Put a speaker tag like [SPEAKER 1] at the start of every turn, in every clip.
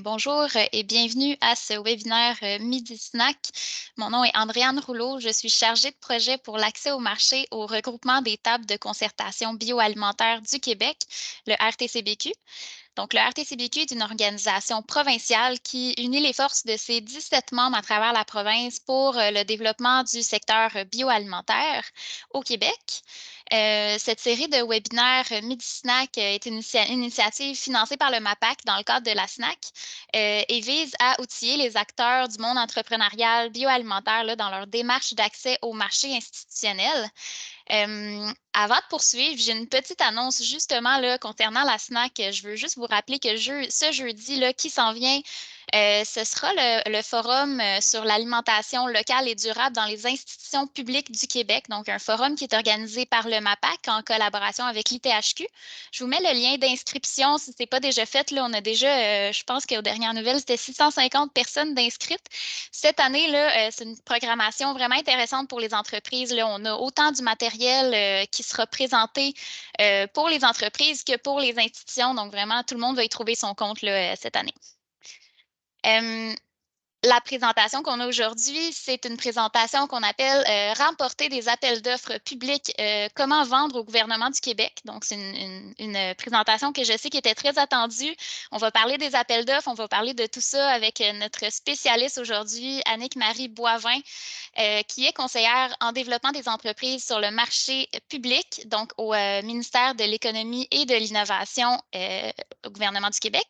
[SPEAKER 1] Bonjour et bienvenue à ce webinaire Midi Snack. Mon nom est Andréane Rouleau. Je suis chargée de projet pour l'accès au marché au regroupement des tables de concertation bioalimentaire du Québec, le RTCBQ. Donc, le RTCBQ est une organisation provinciale qui unit les forces de ses 17 membres à travers la province pour le développement du secteur bioalimentaire au Québec. Cette série de webinaires Midi Snack est une initiative financée par le MAPAC dans le cadre de la SNAC et vise à outiller les acteurs du monde entrepreneurial bioalimentaire là, dans leur démarche d'accès au marché institutionnel. Avant de poursuivre, j'ai une petite annonce justement là, concernant la SNAC. Je veux juste vous rappeler que ce jeudi là, qui s'en vient, ce sera le forum sur l'alimentation locale et durable dans les institutions publiques du Québec. Donc, un forum qui est organisé par le MAPAC en collaboration avec l'ITHQ. Je vous mets le lien d'inscription si ce n'est pas déjà fait. Là, on a déjà, je pense qu'aux dernières nouvelles, c'était 650 personnes d'inscrites. Cette année, là, c'est une programmation vraiment intéressante pour les entreprises. Là. On a autant du matériel qui sera présenté pour les entreprises que pour les institutions. Donc, vraiment, tout le monde va y trouver son compte là, cette année. La présentation qu'on a aujourd'hui, c'est une présentation qu'on appelle Remporter des appels d'offres publics, comment vendre au gouvernement du Québec. Donc, c'est une présentation que je sais qui était très attendue. On va parler des appels d'offres, on va parler de tout ça avec notre spécialiste aujourd'hui, Annick-Marie Boivin, qui est conseillère en développement des entreprises sur le marché public, donc au ministère de l'Économie et de l'Innovation au gouvernement du Québec.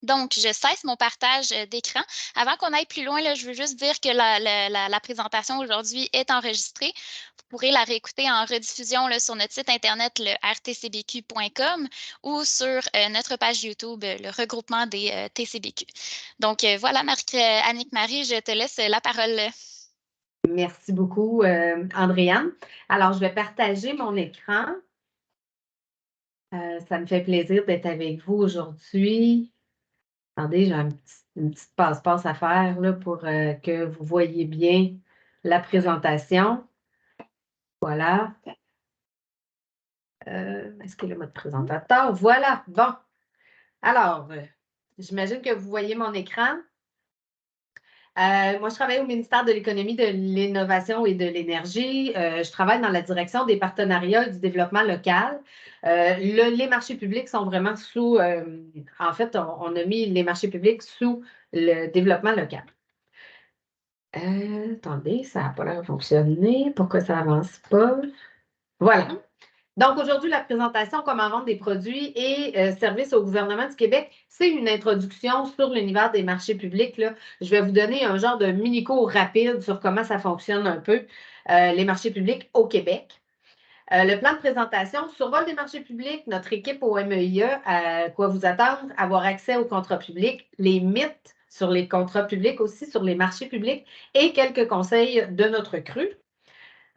[SPEAKER 1] Donc, je cesse mon partage d'écran. Avant qu'on aille plus loin, là, je veux juste dire que la présentation aujourd'hui est enregistrée. Vous pourrez la réécouter en rediffusion là, sur notre site internet, le rtcbq.com, ou sur notre page YouTube, le regroupement des TCBQ. Donc, voilà, Annick-Marie, je te laisse la parole.
[SPEAKER 2] Merci beaucoup, Andréane. Alors, je vais partager mon écran. Ça me fait plaisir d'être avec vous aujourd'hui. Attendez, j'ai une petite passe-passe à faire là, pour que vous voyez bien la présentation. Voilà. Est-ce qu'il est le mode présentateur? Voilà. Bon. Alors, j'imagine que vous voyez mon écran. Moi, je travaille au ministère de l'Économie, de l'Innovation et de l'Énergie. Je travaille dans la direction des partenariats et du développement local. Les marchés publics sont vraiment sous, en fait, on a mis les marchés publics sous le développement local. Attendez, ça n'a pas l'air de fonctionner. Pourquoi ça n'avance pas? Voilà. Donc, aujourd'hui, la présentation Comment vendre des produits et services au gouvernement du Québec, c'est une introduction sur l'univers des marchés publics. Là. Je vais vous donner un genre de mini-cours rapide sur comment ça fonctionne un peu, les marchés publics au Québec. Le plan de présentation, survol des marchés publics, notre équipe au MEIE, à quoi vous attendre, avoir accès aux contrats publics, les mythes sur les contrats publics aussi, sur les marchés publics et quelques conseils de notre cru.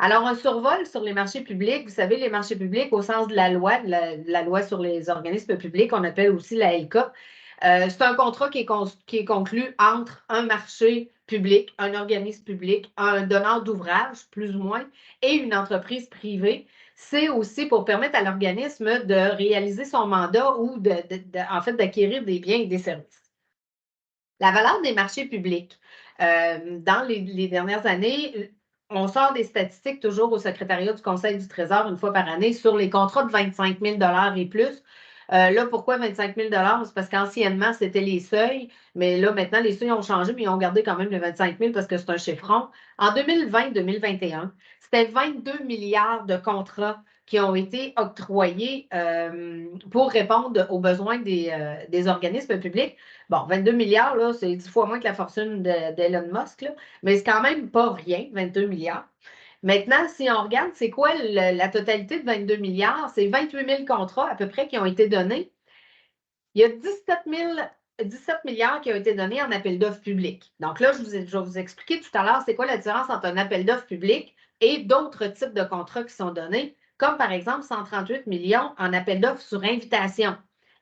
[SPEAKER 2] Alors, un survol sur les marchés publics, vous savez, les marchés publics au sens de la loi, la loi sur les organismes publics, on appelle aussi la LCA. C'est un contrat qui est conclu entre un marché public, un organisme public, un donneur d'ouvrage, plus ou moins, et une entreprise privée. C'est aussi pour permettre à l'organisme de réaliser son mandat ou en fait d'acquérir des biens et des services. La valeur des marchés publics. Dans les dernières années, on sort des statistiques toujours au secrétariat du Conseil du Trésor une fois par année sur les contrats de 25 000 et plus. Là, pourquoi 25 000 c'est parce qu'anciennement, c'était les seuils, mais là, maintenant, les seuils ont changé, mais ils ont gardé quand même le 25 000 parce que c'est un chiffron. En 2020-2021, c'était 22 milliards de contrats qui ont été octroyés pour répondre aux besoins des organismes publics. Bon, 22 milliards, là, c'est 10 fois moins que la fortune d'Elon Musk, là, mais c'est quand même pas rien, 22 milliards. Maintenant, si on regarde, c'est quoi la totalité de 22 milliards? C'est 28 000 contrats à peu près qui ont été donnés. Il y a 17 milliards qui ont été donnés en appel d'offres publics. Donc là, je vais vous expliquer tout à l'heure c'est quoi la différence entre un appel d'offres public et d'autres types de contrats qui sont donnés, comme par exemple 138 millions en appel d'offres sur invitation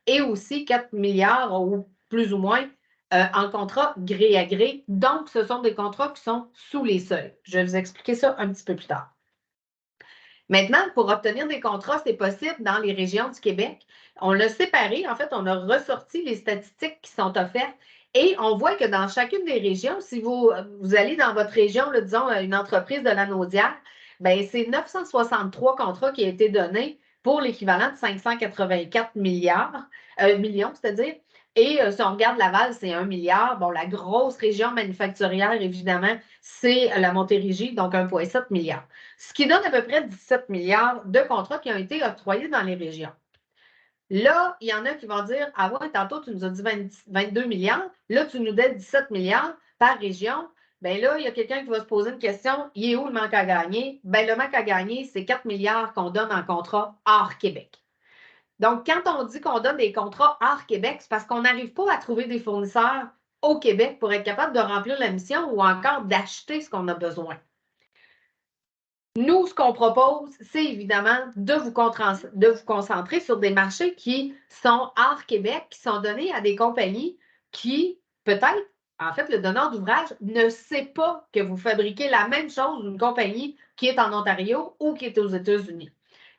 [SPEAKER 2] et aussi 4 milliards ou plus ou moins en contrat gré à gré. Donc, ce sont des contrats qui sont sous les seuils. Je vais vous expliquer ça un petit peu plus tard. Maintenant, pour obtenir des contrats, c'est possible dans les régions du Québec. On l'a séparé, en fait, on a ressorti les statistiques qui sont offertes et on voit que dans chacune des régions, si vous allez dans votre région, là, disons, une entreprise de la Naudière, bien, c'est 963 contrats qui ont été donnés pour l'équivalent de 584 millions, c'est-à-dire. Et si on regarde Laval, c'est 1 milliard. Bon, la grosse région manufacturière, évidemment, c'est la Montérégie, donc 1,7 milliard. Ce qui donne à peu près 17 milliards de contrats qui ont été octroyés dans les régions. Là, il y en a qui vont dire, ah ouais, tantôt, tu nous as dit 22 milliards. Là, tu nous donnes 17 milliards par région. Bien là, il y a quelqu'un qui va se poser une question. Il est où le manque à gagner? Bien, le manque à gagner, c'est 4 milliards qu'on donne en contrat hors Québec. Donc, quand on dit qu'on donne des contrats hors Québec, c'est parce qu'on n'arrive pas à trouver des fournisseurs au Québec pour être capable de remplir la mission ou encore d'acheter ce qu'on a besoin. Nous, ce qu'on propose, c'est évidemment de vous concentrer sur des marchés qui sont hors Québec, qui sont donnés à des compagnies qui, peut-être, en fait, le donneur d'ouvrage ne sait pas que vous fabriquez la même chose d'une compagnie qui est en Ontario ou qui est aux États-Unis.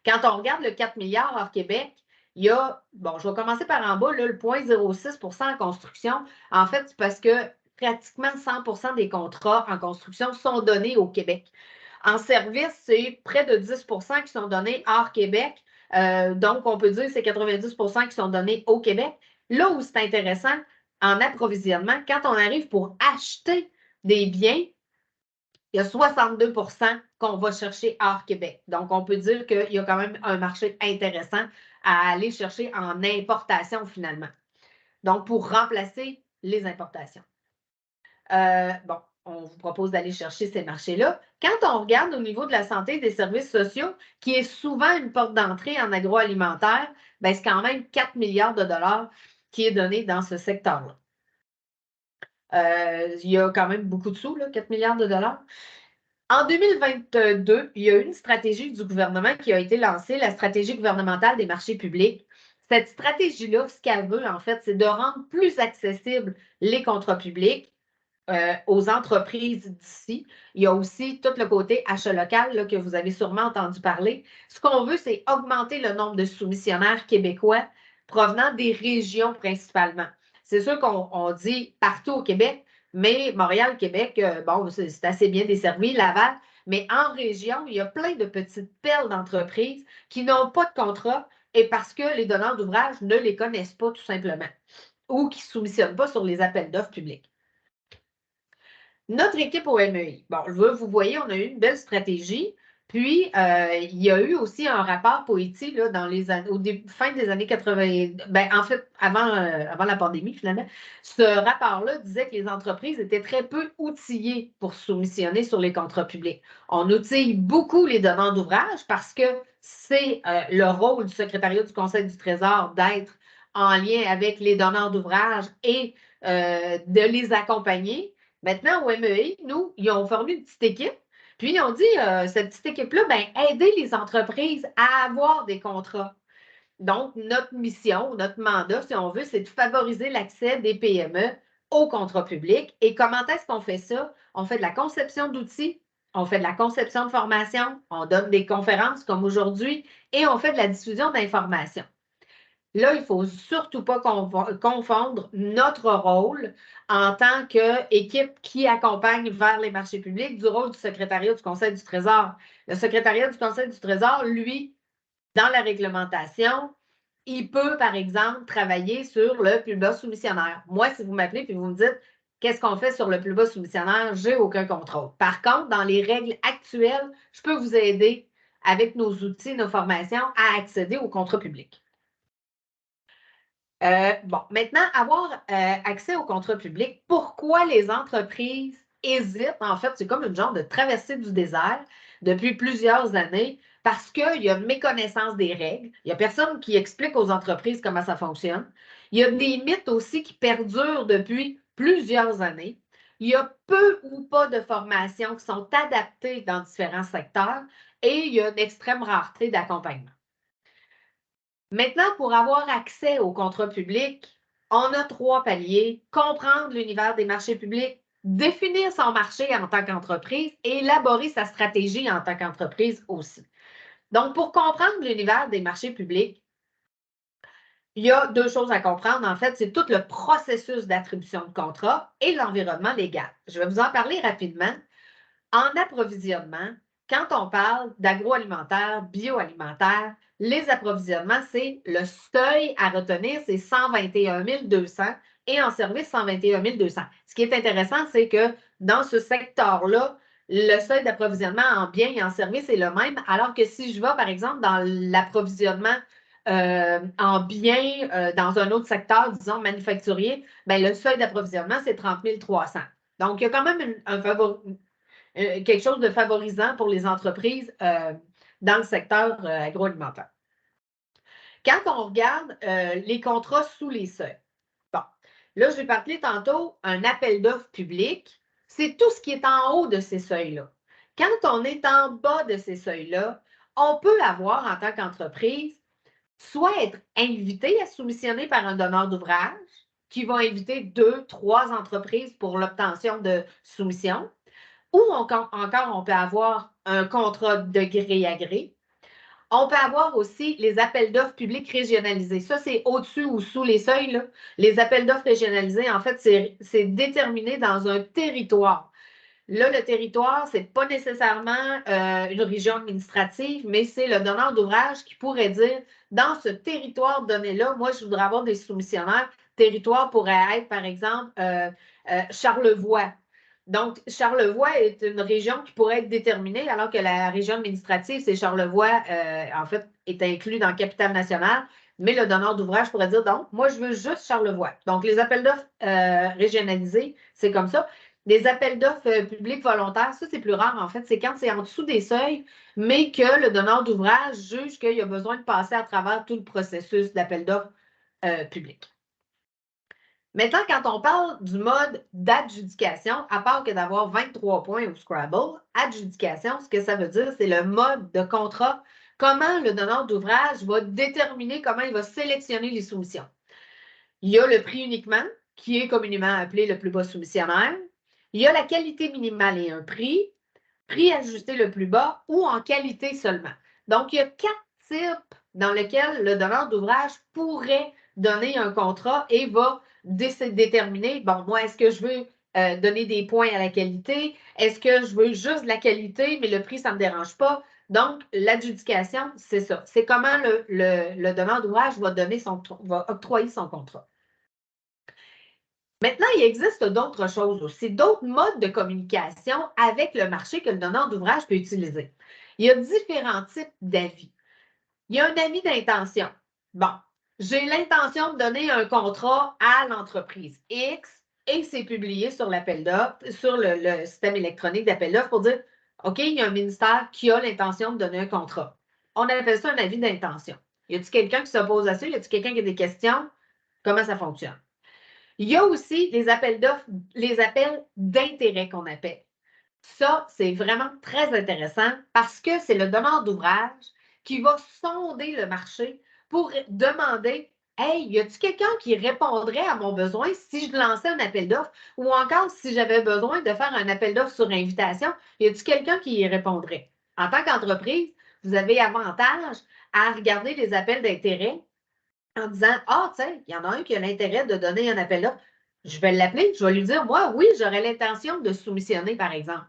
[SPEAKER 2] Quand on regarde le 4 milliards hors Québec, il y a, bon, je vais commencer par en bas, là, le 0,06 en construction. En fait, c'est parce que pratiquement 100 des contrats en construction sont donnés au Québec. En service, c'est près de 10 qui sont donnés hors Québec. Donc, on peut dire que c'est 90 qui sont donnés au Québec. Là où c'est intéressant, en approvisionnement, quand on arrive pour acheter des biens, il y a 62 qu'on va chercher hors Québec. Donc, on peut dire qu'il y a quand même un marché intéressant à aller chercher en importation finalement. Donc, pour remplacer les importations. Bon, on vous propose d'aller chercher ces marchés-là. Quand on regarde au niveau de la santé et des services sociaux, qui est souvent une porte d'entrée en agroalimentaire, bien, c'est quand même 4 milliards de dollars qui est donné dans ce secteur-là. Il y a quand même beaucoup de sous, là, 4 milliards de dollars. En 2022, il y a eu une stratégie du gouvernement qui a été lancée, la stratégie gouvernementale des marchés publics. Cette stratégie-là, ce qu'elle veut, en fait, c'est de rendre plus accessibles les contrats publics aux entreprises d'ici. Il y a aussi tout le côté achat local là, que vous avez sûrement entendu parler. Ce qu'on veut, c'est augmenter le nombre de soumissionnaires québécois provenant des régions principalement. C'est sûr qu'on dit partout au Québec, mais Montréal, Québec, bon, c'est assez bien desservi, Laval, mais en région, il y a plein de petites perles d'entreprises qui n'ont pas de contrat et parce que les donneurs d'ouvrage ne les connaissent pas tout simplement ou qui ne soumissionnent pas sur les appels d'offres publics. Notre équipe au MEI, bon, vous voyez, on a eu une belle stratégie. Puis, il y a eu aussi un rapport Poeti là, dans les fin des années 80, ben, en fait, avant la pandémie, finalement. Ce rapport-là disait que les entreprises étaient très peu outillées pour soumissionner sur les contrats publics. On outille beaucoup les donneurs d'ouvrage parce que c'est le rôle du secrétariat du Conseil du Trésor d'être en lien avec les donneurs d'ouvrage et de les accompagner. Maintenant, au MEI, nous, ils ont formé une petite équipe. Puis, ils ont dit, cette petite équipe-là, ben, aider les entreprises à avoir des contrats. Donc, notre mission, notre mandat, si on veut, c'est de favoriser l'accès des PME aux contrats publics. Et comment est-ce qu'on fait ça? On fait de la conception d'outils, on fait de la conception de formation, on donne des conférences comme aujourd'hui et on fait de la diffusion d'informations. Là, il ne faut surtout pas confondre notre rôle en tant qu'équipe qui accompagne vers les marchés publics du rôle du secrétariat du Conseil du Trésor. Le secrétariat du Conseil du Trésor, lui, dans la réglementation, il peut, par exemple, travailler sur le plus bas soumissionnaire. Moi, si vous m'appelez et vous me dites qu'est-ce qu'on fait sur le plus bas soumissionnaire, je n'ai aucun contrôle. Par contre, dans les règles actuelles, je peux vous aider avec nos outils, nos formations à accéder au contrat public. Bon, maintenant, avoir accès au contrat public, pourquoi les entreprises hésitent? En fait, c'est comme une genre de traversée du désert depuis plusieurs années parce qu'il y a une méconnaissance des règles. Il n'y a personne qui explique aux entreprises comment ça fonctionne. Il y a des mythes aussi qui perdurent depuis plusieurs années. Il y a peu ou pas de formations qui sont adaptées dans différents secteurs et il y a une extrême rareté d'accompagnement. Maintenant, pour avoir accès au contrat public, on a 3 paliers. Comprendre l'univers des marchés publics, définir son marché en tant qu'entreprise et élaborer sa stratégie en tant qu'entreprise aussi. Donc, pour comprendre l'univers des marchés publics, il y a deux choses à comprendre. En fait, c'est tout le processus d'attribution de contrat et l'environnement légal. Je vais vous en parler rapidement. En approvisionnement, quand on parle d'agroalimentaire, bioalimentaire, les approvisionnements, c'est le seuil à retenir, c'est 121 200 et en service, 121 200. Ce qui est intéressant, c'est que dans ce secteur-là, le seuil d'approvisionnement en biens et en services est le même, alors que si je vais, par exemple, dans l'approvisionnement en biens dans un autre secteur, disons manufacturier, bien, le seuil d'approvisionnement, c'est 30 300. Donc, il y a quand même quelque chose de favorisant pour les entreprises dans le secteur agroalimentaire. Quand on regarde les contrats sous les seuils, bon, là, je vais parler tantôt, un appel d'offres public, c'est tout ce qui est en haut de ces seuils-là. Quand on est en bas de ces seuils-là, on peut avoir en tant qu'entreprise soit être invité à soumissionner par un donneur d'ouvrage qui va inviter 2, 3 entreprises pour l'obtention de soumission, ou encore, on peut avoir un contrat de gré à gré. On peut avoir aussi les appels d'offres publics régionalisés. Ça, c'est au-dessus ou sous les seuils, là. Les appels d'offres régionalisés, en fait, c'est déterminé dans un territoire. Là, le territoire, ce n'est pas nécessairement une région administrative, mais c'est le donneur d'ouvrage qui pourrait dire, dans ce territoire donné-là, moi, je voudrais avoir des soumissionnaires. Territoire pourrait être, par exemple, Charlevoix. Donc, Charlevoix est une région qui pourrait être déterminée, alors que la région administrative, c'est Charlevoix, en fait, est inclus dans la capitale nationale, mais le donneur d'ouvrage pourrait dire, donc, moi, je veux juste Charlevoix. Donc, les appels d'offres régionalisés, c'est comme ça. Les appels d'offres publics volontaires, ça, c'est plus rare, en fait. C'est quand c'est en dessous des seuils, mais que le donneur d'ouvrage juge qu'il a besoin de passer à travers tout le processus d'appel d'offres public. Maintenant, quand on parle du mode d'adjudication, à part que d'avoir 23 points au Scrabble, adjudication, ce que ça veut dire, c'est le mode de contrat, comment le donneur d'ouvrage va déterminer comment il va sélectionner les soumissions. Il y a le prix uniquement, qui est communément appelé le plus bas soumissionnaire. Il y a la qualité minimale et un prix, prix ajusté le plus bas ou en qualité seulement. Donc, il y a 4 types dans lesquels le donneur d'ouvrage pourrait donner un contrat et va déterminer, bon, moi, est-ce que je veux donner des points à la qualité? Est-ce que je veux juste la qualité, mais le prix, ça ne me dérange pas? Donc, l'adjudication, c'est ça. C'est comment le donneur d'ouvrage va octroyer son contrat. Maintenant, il existe d'autres choses aussi, d'autres modes de communication avec le marché que le donneur d'ouvrage peut utiliser. Il y a différents types d'avis. Il y a un avis d'intention. Bon, j'ai l'intention de donner un contrat à l'entreprise X et c'est publié sur l'appel d'offres, sur le système électronique d'appel d'offres pour dire, OK, il y a un ministère qui a l'intention de donner un contrat. On appelle ça un avis d'intention. Y a-t-il quelqu'un qui s'oppose à ça? Y a-t-il quelqu'un qui a des questions? Comment ça fonctionne? Il y a aussi les appels d'offres, les appels d'intérêt qu'on appelle. Ça, c'est vraiment très intéressant parce que c'est le donneur d'ouvrage qui va sonder le marché pour demander, hey, y a-t-il quelqu'un qui répondrait à mon besoin si je lançais un appel d'offres ou encore si j'avais besoin de faire un appel d'offres sur invitation, y a-t-il quelqu'un qui y répondrait? En tant qu'entreprise, vous avez avantage à regarder les appels d'intérêt en disant, ah, tiens, il y en a un qui a l'intérêt de donner un appel d'offres. Je vais l'appeler, je vais lui dire, moi, oui, j'aurais l'intention de soumissionner, par exemple.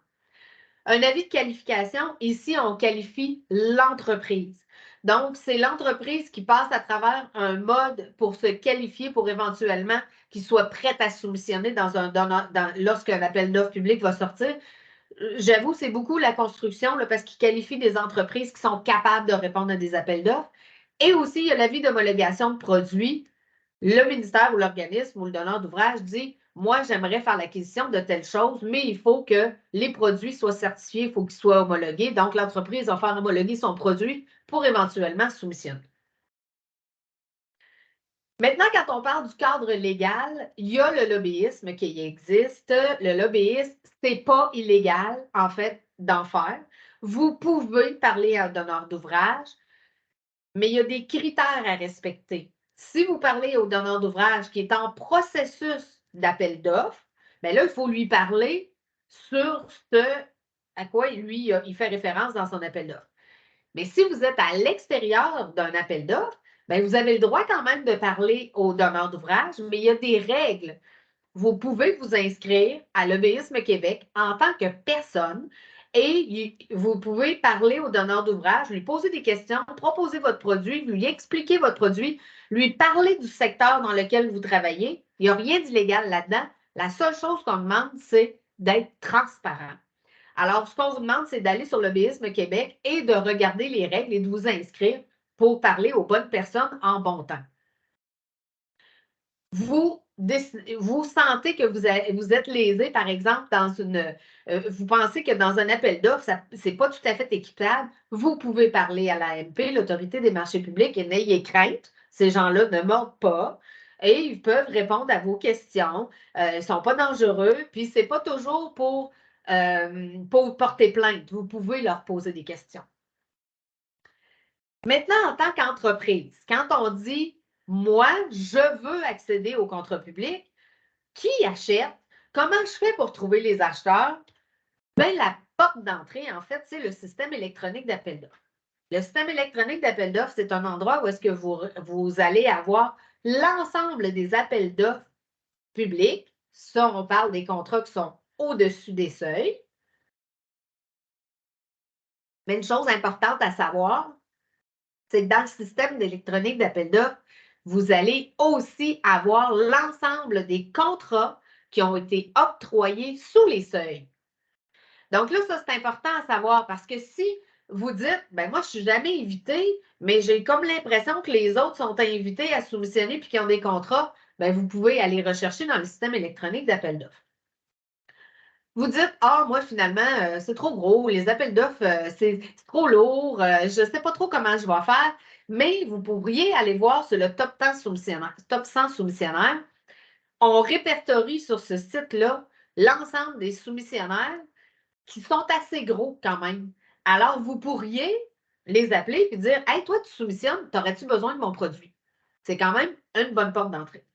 [SPEAKER 2] Un avis de qualification, ici, on qualifie l'entreprise. Donc, c'est l'entreprise qui passe à travers un mode pour se qualifier pour éventuellement qu'il soit prête à soumissionner lorsqu'un appel d'offres public va sortir. J'avoue, c'est beaucoup la construction là, parce qu'ils qualifient des entreprises qui sont capables de répondre à des appels d'offres. Et aussi, il y a l'avis d'homologation de produits. Le ministère ou l'organisme ou le donneur d'ouvrage dit, moi, j'aimerais faire l'acquisition de telle chose, mais il faut que les produits soient certifiés, il faut qu'ils soient homologués. Donc, l'entreprise va faire homologuer son produit pour éventuellement soumissionner. Maintenant, quand on parle du cadre légal, il y a le lobbyisme qui existe. Le lobbyisme, ce n'est pas illégal, en fait, d'en faire. Vous pouvez parler à un donneur d'ouvrage, mais il y a des critères à respecter. Si vous parlez au donneur d'ouvrage qui est en processus d'appel d'offres, bien là, il faut lui parler sur ce à quoi lui, il fait référence dans son appel d'offres. Mais si vous êtes à l'extérieur d'un appel d'offres, bien, vous avez le droit quand même de parler aux donneurs d'ouvrage, mais il y a des règles. Vous pouvez vous inscrire à l'Obéisme Québec en tant que personne et vous pouvez parler au donneur d'ouvrage, lui poser des questions, proposer votre produit, lui expliquer votre produit, lui parler du secteur dans lequel vous travaillez. Il n'y a rien d'illégal là-dedans. La seule chose qu'on demande, c'est d'être transparent. Alors, ce qu'on vous demande, c'est d'aller sur l'Obéisme Québec et de regarder les règles et de vous inscrire pour parler aux bonnes personnes en bon temps. Vous sentez que vous êtes lésé, par exemple, vous pensez que dans un appel d'offres, ce n'est pas tout à fait équitable, vous pouvez parler à l'AMP, l'Autorité des marchés publics, et n'ayez crainte, ces gens-là ne mordent pas et ils peuvent répondre à vos questions. Ils ne sont pas dangereux, puis ce n'est pas toujours pour porter plainte. Vous pouvez leur poser des questions. Maintenant, en tant qu'entreprise, quand on dit moi, je veux accéder au contrat public, qui achète? Comment je fais pour trouver les acheteurs? Bien, la porte d'entrée, en fait, c'est le système électronique d'appel d'offres. Le système électronique d'appel d'offres, c'est un endroit où est-ce que vous allez avoir l'ensemble des appels d'offres publics. Ça, on parle des contrats qui sont au-dessus des seuils. Mais une chose importante à savoir, c'est que dans le système électronique d'appel d'offres, vous allez aussi avoir l'ensemble des contrats qui ont été octroyés sous les seuils. Donc là, ça, c'est important à savoir parce que si vous dites, ben moi, je ne suis jamais invité, mais j'ai comme l'impression que les autres sont invités à soumissionner puis qu'ils ont des contrats, ben vous pouvez aller rechercher dans le système électronique d'appel d'offres. Vous dites, ah, moi, finalement, c'est trop gros, les appels d'offres, c'est trop lourd, je ne sais pas trop comment je vais faire, mais vous pourriez aller voir sur le top 100 soumissionnaires. On répertorie sur ce site-là l'ensemble des soumissionnaires qui sont assez gros quand même. Alors, vous pourriez les appeler et dire, hey, toi, tu soumissionnes, t'aurais-tu besoin de mon produit? C'est quand même une bonne porte d'entrée.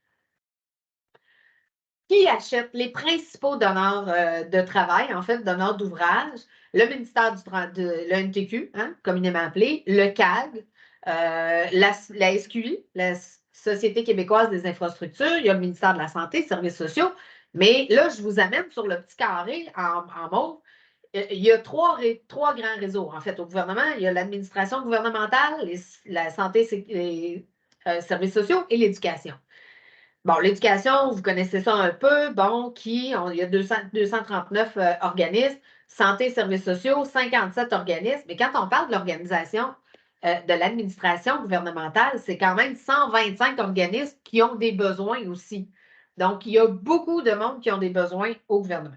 [SPEAKER 2] Qui achète les principaux donneurs de travail, en fait, donneurs d'ouvrage, le ministère de l'NTQ, hein, communément appelé, le CAG, la SQI, la Société québécoise des infrastructures, il y a le ministère de la Santé, Services sociaux, mais là, je vous amène sur le petit carré en mauve. Il y a trois grands réseaux, en fait, au gouvernement. Il y a l'administration gouvernementale, la santé, les services sociaux et l'éducation. Bon, l'éducation, vous connaissez ça un peu. Bon, il y a 239 organismes, santé et services sociaux, 57 organismes. Mais quand on parle de l'organisation de l'administration gouvernementale, c'est quand même 125 organismes qui ont des besoins aussi. Donc, il y a beaucoup de monde qui ont des besoins au gouvernement.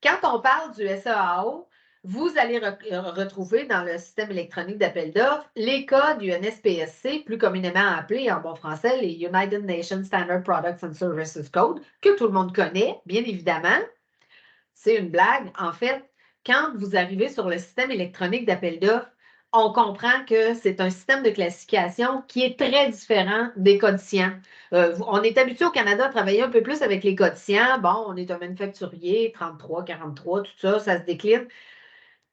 [SPEAKER 2] Quand on parle du SEAO, vous allez retrouver dans le système électronique d'appel d'offres les codes UNSPSC, plus communément appelés en bon français les United Nations Standard Products and Services Code, que tout le monde connaît, bien évidemment. C'est une blague. En fait, quand vous arrivez sur le système électronique d'appel d'offres, on comprend que c'est un système de classification qui est très différent des codes SCIAN. On est habitué au Canada à travailler un peu plus avec les codes SCIAN. Bon, on est un manufacturier, 33, 43, tout ça, ça se décline.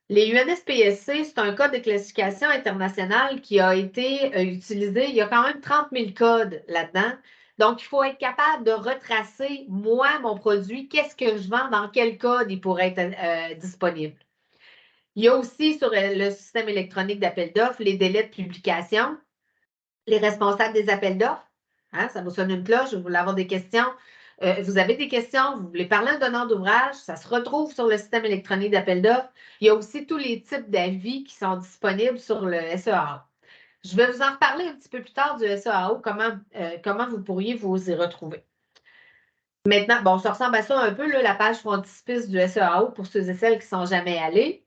[SPEAKER 2] Les UNSPSC, c'est un code de classification international qui a été utilisé. Il y a quand même 30 000 codes là-dedans. Donc, il faut être capable de retracer, moi, mon produit, qu'est-ce que je vends, dans quel code il pourrait être disponible. Il y a aussi sur le système électronique d'appel d'offres les délais de publication, les responsables des appels d'offres. Hein, ça vous sonne une cloche, vous voulez avoir des questions. Vous avez des questions, vous voulez parler à un donneur d'ouvrage, ça se retrouve sur le système électronique d'appel d'offres. Il y a aussi tous les types d'avis qui sont disponibles sur le SEAO. Je vais vous en reparler un petit peu plus tard du SEAO, comment vous pourriez vous y retrouver. Maintenant, bon, ça ressemble à ça un peu, là, la page frontispice du SEAO pour ceux et celles qui ne sont jamais allés.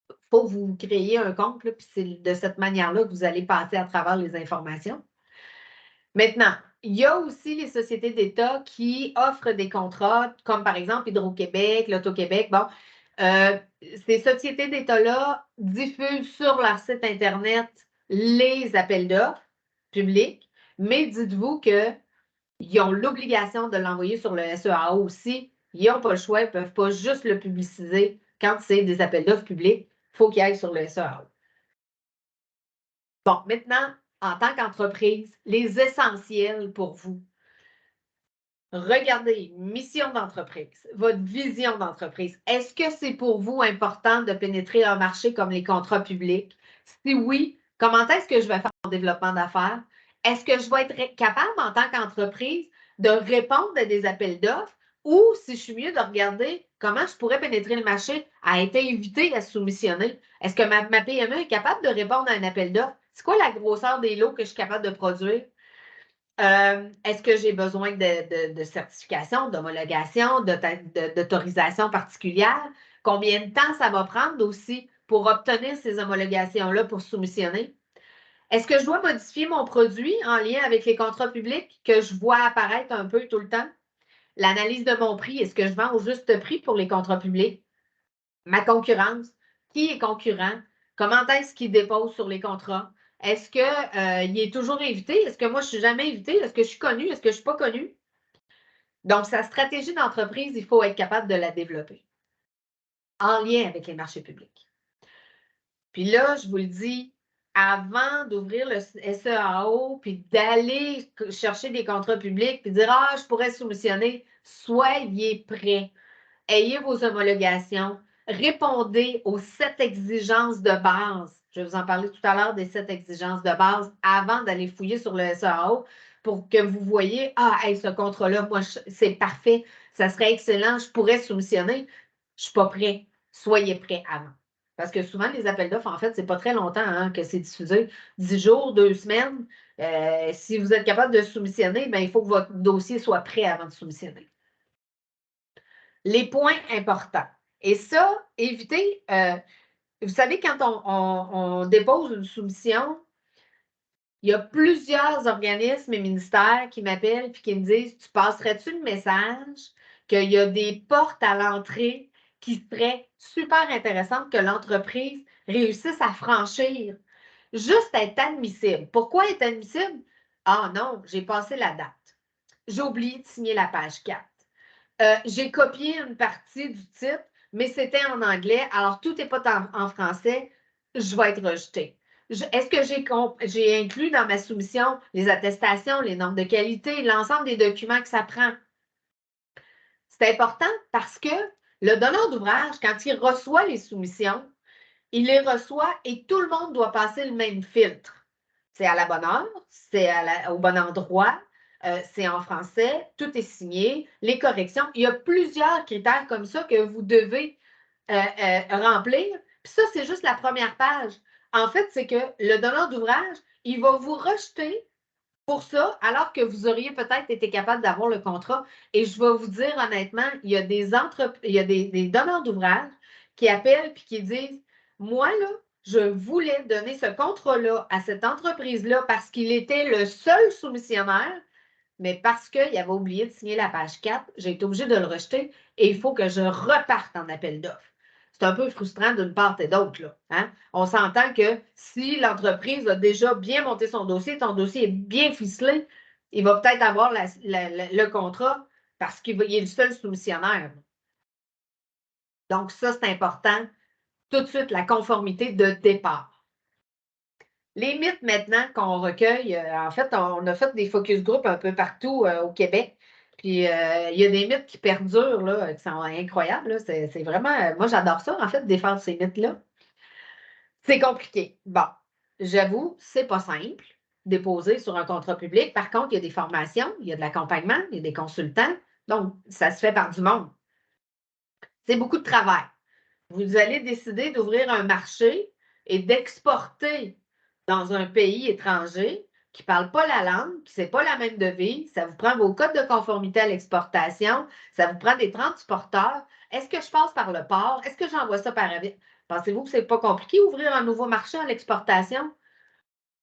[SPEAKER 2] Il faut que vous créiez un compte, là, puis c'est de cette manière-là que vous allez passer à travers les informations. Maintenant, il y a aussi les sociétés d'État qui offrent des contrats, comme par exemple Hydro-Québec, l'Auto-Québec. Bon, ces sociétés d'État-là diffusent sur leur site Internet les appels d'offres publics, mais dites-vous qu'ils ont l'obligation de l'envoyer sur le SEAO aussi. Ils n'ont pas le choix, ils ne peuvent pas juste le publiciser quand c'est des appels d'offres publics. il faut qu'il aille sur le SEO. Bon, maintenant, en tant qu'entreprise, les essentiels pour vous. Regardez, mission d'entreprise, votre vision d'entreprise. Est-ce que c'est pour vous important de pénétrer un marché comme les contrats publics? Si oui, comment est-ce que je vais faire mon développement d'affaires? Est-ce que je vais être capable en tant qu'entreprise de répondre à des appels d'offres ou si je suis mieux de regarder comment je pourrais pénétrer le marché à être invité à soumissionner? Est-ce que ma PME est capable de répondre à un appel d'offres? C'est quoi la grosseur des lots que je suis capable de produire? Est-ce que j'ai besoin de certification, d'homologation, d'autorisation particulière? Combien de temps ça va prendre aussi pour obtenir ces homologations-là pour soumissionner? Est-ce que je dois modifier mon produit en lien avec les contrats publics que je vois apparaître un peu tout le temps? L'analyse de mon prix, est-ce que je vends au juste prix pour les contrats publics? Ma concurrence, qui est concurrent? Comment est-ce qu'il dépose sur les contrats? Est-ce qu'il est toujours invité? Est-ce que moi, je ne suis jamais invité? Est-ce que je suis connue? Est-ce que je ne suis pas connue? Donc, sa stratégie d'entreprise, il faut être capable de la développer en lien avec les marchés publics. Puis là, je vous le dis, avant d'ouvrir le SEAO, puis d'aller chercher des contrats publics, puis dire, ah, je pourrais soumissionner, soyez prêts. Ayez vos homologations, répondez aux 7 exigences de base. Je vais vous en parler tout à l'heure des 7 exigences de base avant d'aller fouiller sur le SEAO pour que vous voyez, ah, hey, ce contrat-là, moi, c'est parfait, ça serait excellent, je pourrais soumissionner. Je ne suis pas prêt. Soyez prêts avant. Parce que souvent, les appels d'offres, en fait, ce n'est pas très longtemps hein, que c'est diffusé. 10 jours, 2 semaines. Si vous êtes capable de soumissionner, bien, il faut que votre dossier soit prêt avant de soumissionner. Les points importants. Et ça, évitez, vous savez, quand on dépose une soumission, il y a plusieurs organismes et ministères qui m'appellent et qui me disent, tu passerais-tu le message qu'il y a des portes à l'entrée qui seraient super intéressantes que l'entreprise réussisse à franchir, juste être admissible. Pourquoi être admissible? Ah non, j'ai passé la date. J'ai oublié de signer la page 4. J'ai copié une partie du titre, mais c'était en anglais. Alors, tout n'est pas en français. Je vais être rejetée. Est-ce que j'ai inclus dans ma soumission les attestations, les normes de qualité, l'ensemble des documents que ça prend? C'est important parce que le donneur d'ouvrage, quand il reçoit les soumissions, il les reçoit et tout le monde doit passer le même filtre. C'est à la bonne heure, c'est au bon endroit, c'est en français, tout est signé, les corrections. Il y a plusieurs critères comme ça que vous devez remplir. Puis ça, c'est juste la première page. En fait, c'est que le donneur d'ouvrage, il va vous rejeter pour ça, alors que vous auriez peut-être été capable d'avoir le contrat. Et je vais vous dire honnêtement, il y a des donneurs d'ouvrage qui appellent et qui disent, moi, là, je voulais donner ce contrat-là à cette entreprise-là parce qu'il était le seul soumissionnaire, mais parce qu'il avait oublié de signer la page 4, j'ai été obligée de le rejeter et il faut que je reparte en appel d'offres. C'est un peu frustrant d'une part et d'autre. Là, hein? On s'entend que si l'entreprise a déjà bien monté son dossier, ton dossier est bien ficelé, il va peut-être avoir le contrat parce qu'il est le seul soumissionnaire. Donc, ça, c'est important. Tout de suite, la conformité de départ. Les mythes maintenant qu'on recueille, en fait, on a fait des focus group un peu partout au Québec. Puis, il y a des mythes qui perdurent, là, qui sont incroyables. Là. C'est vraiment, moi, j'adore ça, en fait, défendre ces mythes-là. C'est compliqué. Bon, j'avoue, c'est pas simple déposer sur un contrat public. Par contre, il y a des formations, il y a de l'accompagnement, il y a des consultants. Donc, ça se fait par du monde. C'est beaucoup de travail. Vous allez décider d'ouvrir un marché et d'exporter dans un pays étranger qui ne parle pas la langue, qui n'est pas la même devise. Ça vous prend vos codes de conformité à l'exportation, ça vous prend des transporteurs. Est-ce que je passe par le port? Est-ce que j'envoie ça par avion? Pensez-vous que ce n'est pas compliqué ouvrir un nouveau marché à l'exportation?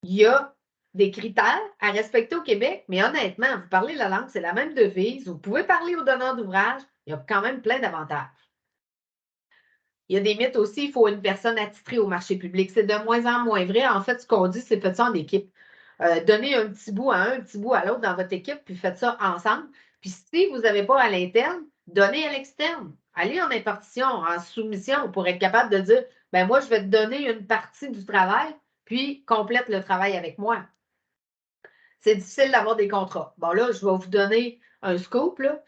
[SPEAKER 2] Il y a des critères à respecter au Québec, mais honnêtement, vous parlez la langue, c'est la même devise. Vous pouvez parler aux donneurs d'ouvrage. Il y a quand même plein d'avantages. Il y a des mythes aussi, il faut une personne attitrée au marché public. C'est de moins en moins vrai. En fait, ce qu'on dit, c'est faites ça en équipe. Donnez un petit bout à un petit bout à l'autre dans votre équipe, puis faites ça ensemble. Puis si vous n'avez pas à l'interne, donnez à l'externe. Aller en impartition, en soumission pour être capable de dire, ben moi, je vais te donner une partie du travail, puis complète le travail avec moi. C'est difficile d'avoir des contrats. Bon, là, je vais vous donner un scoop, là.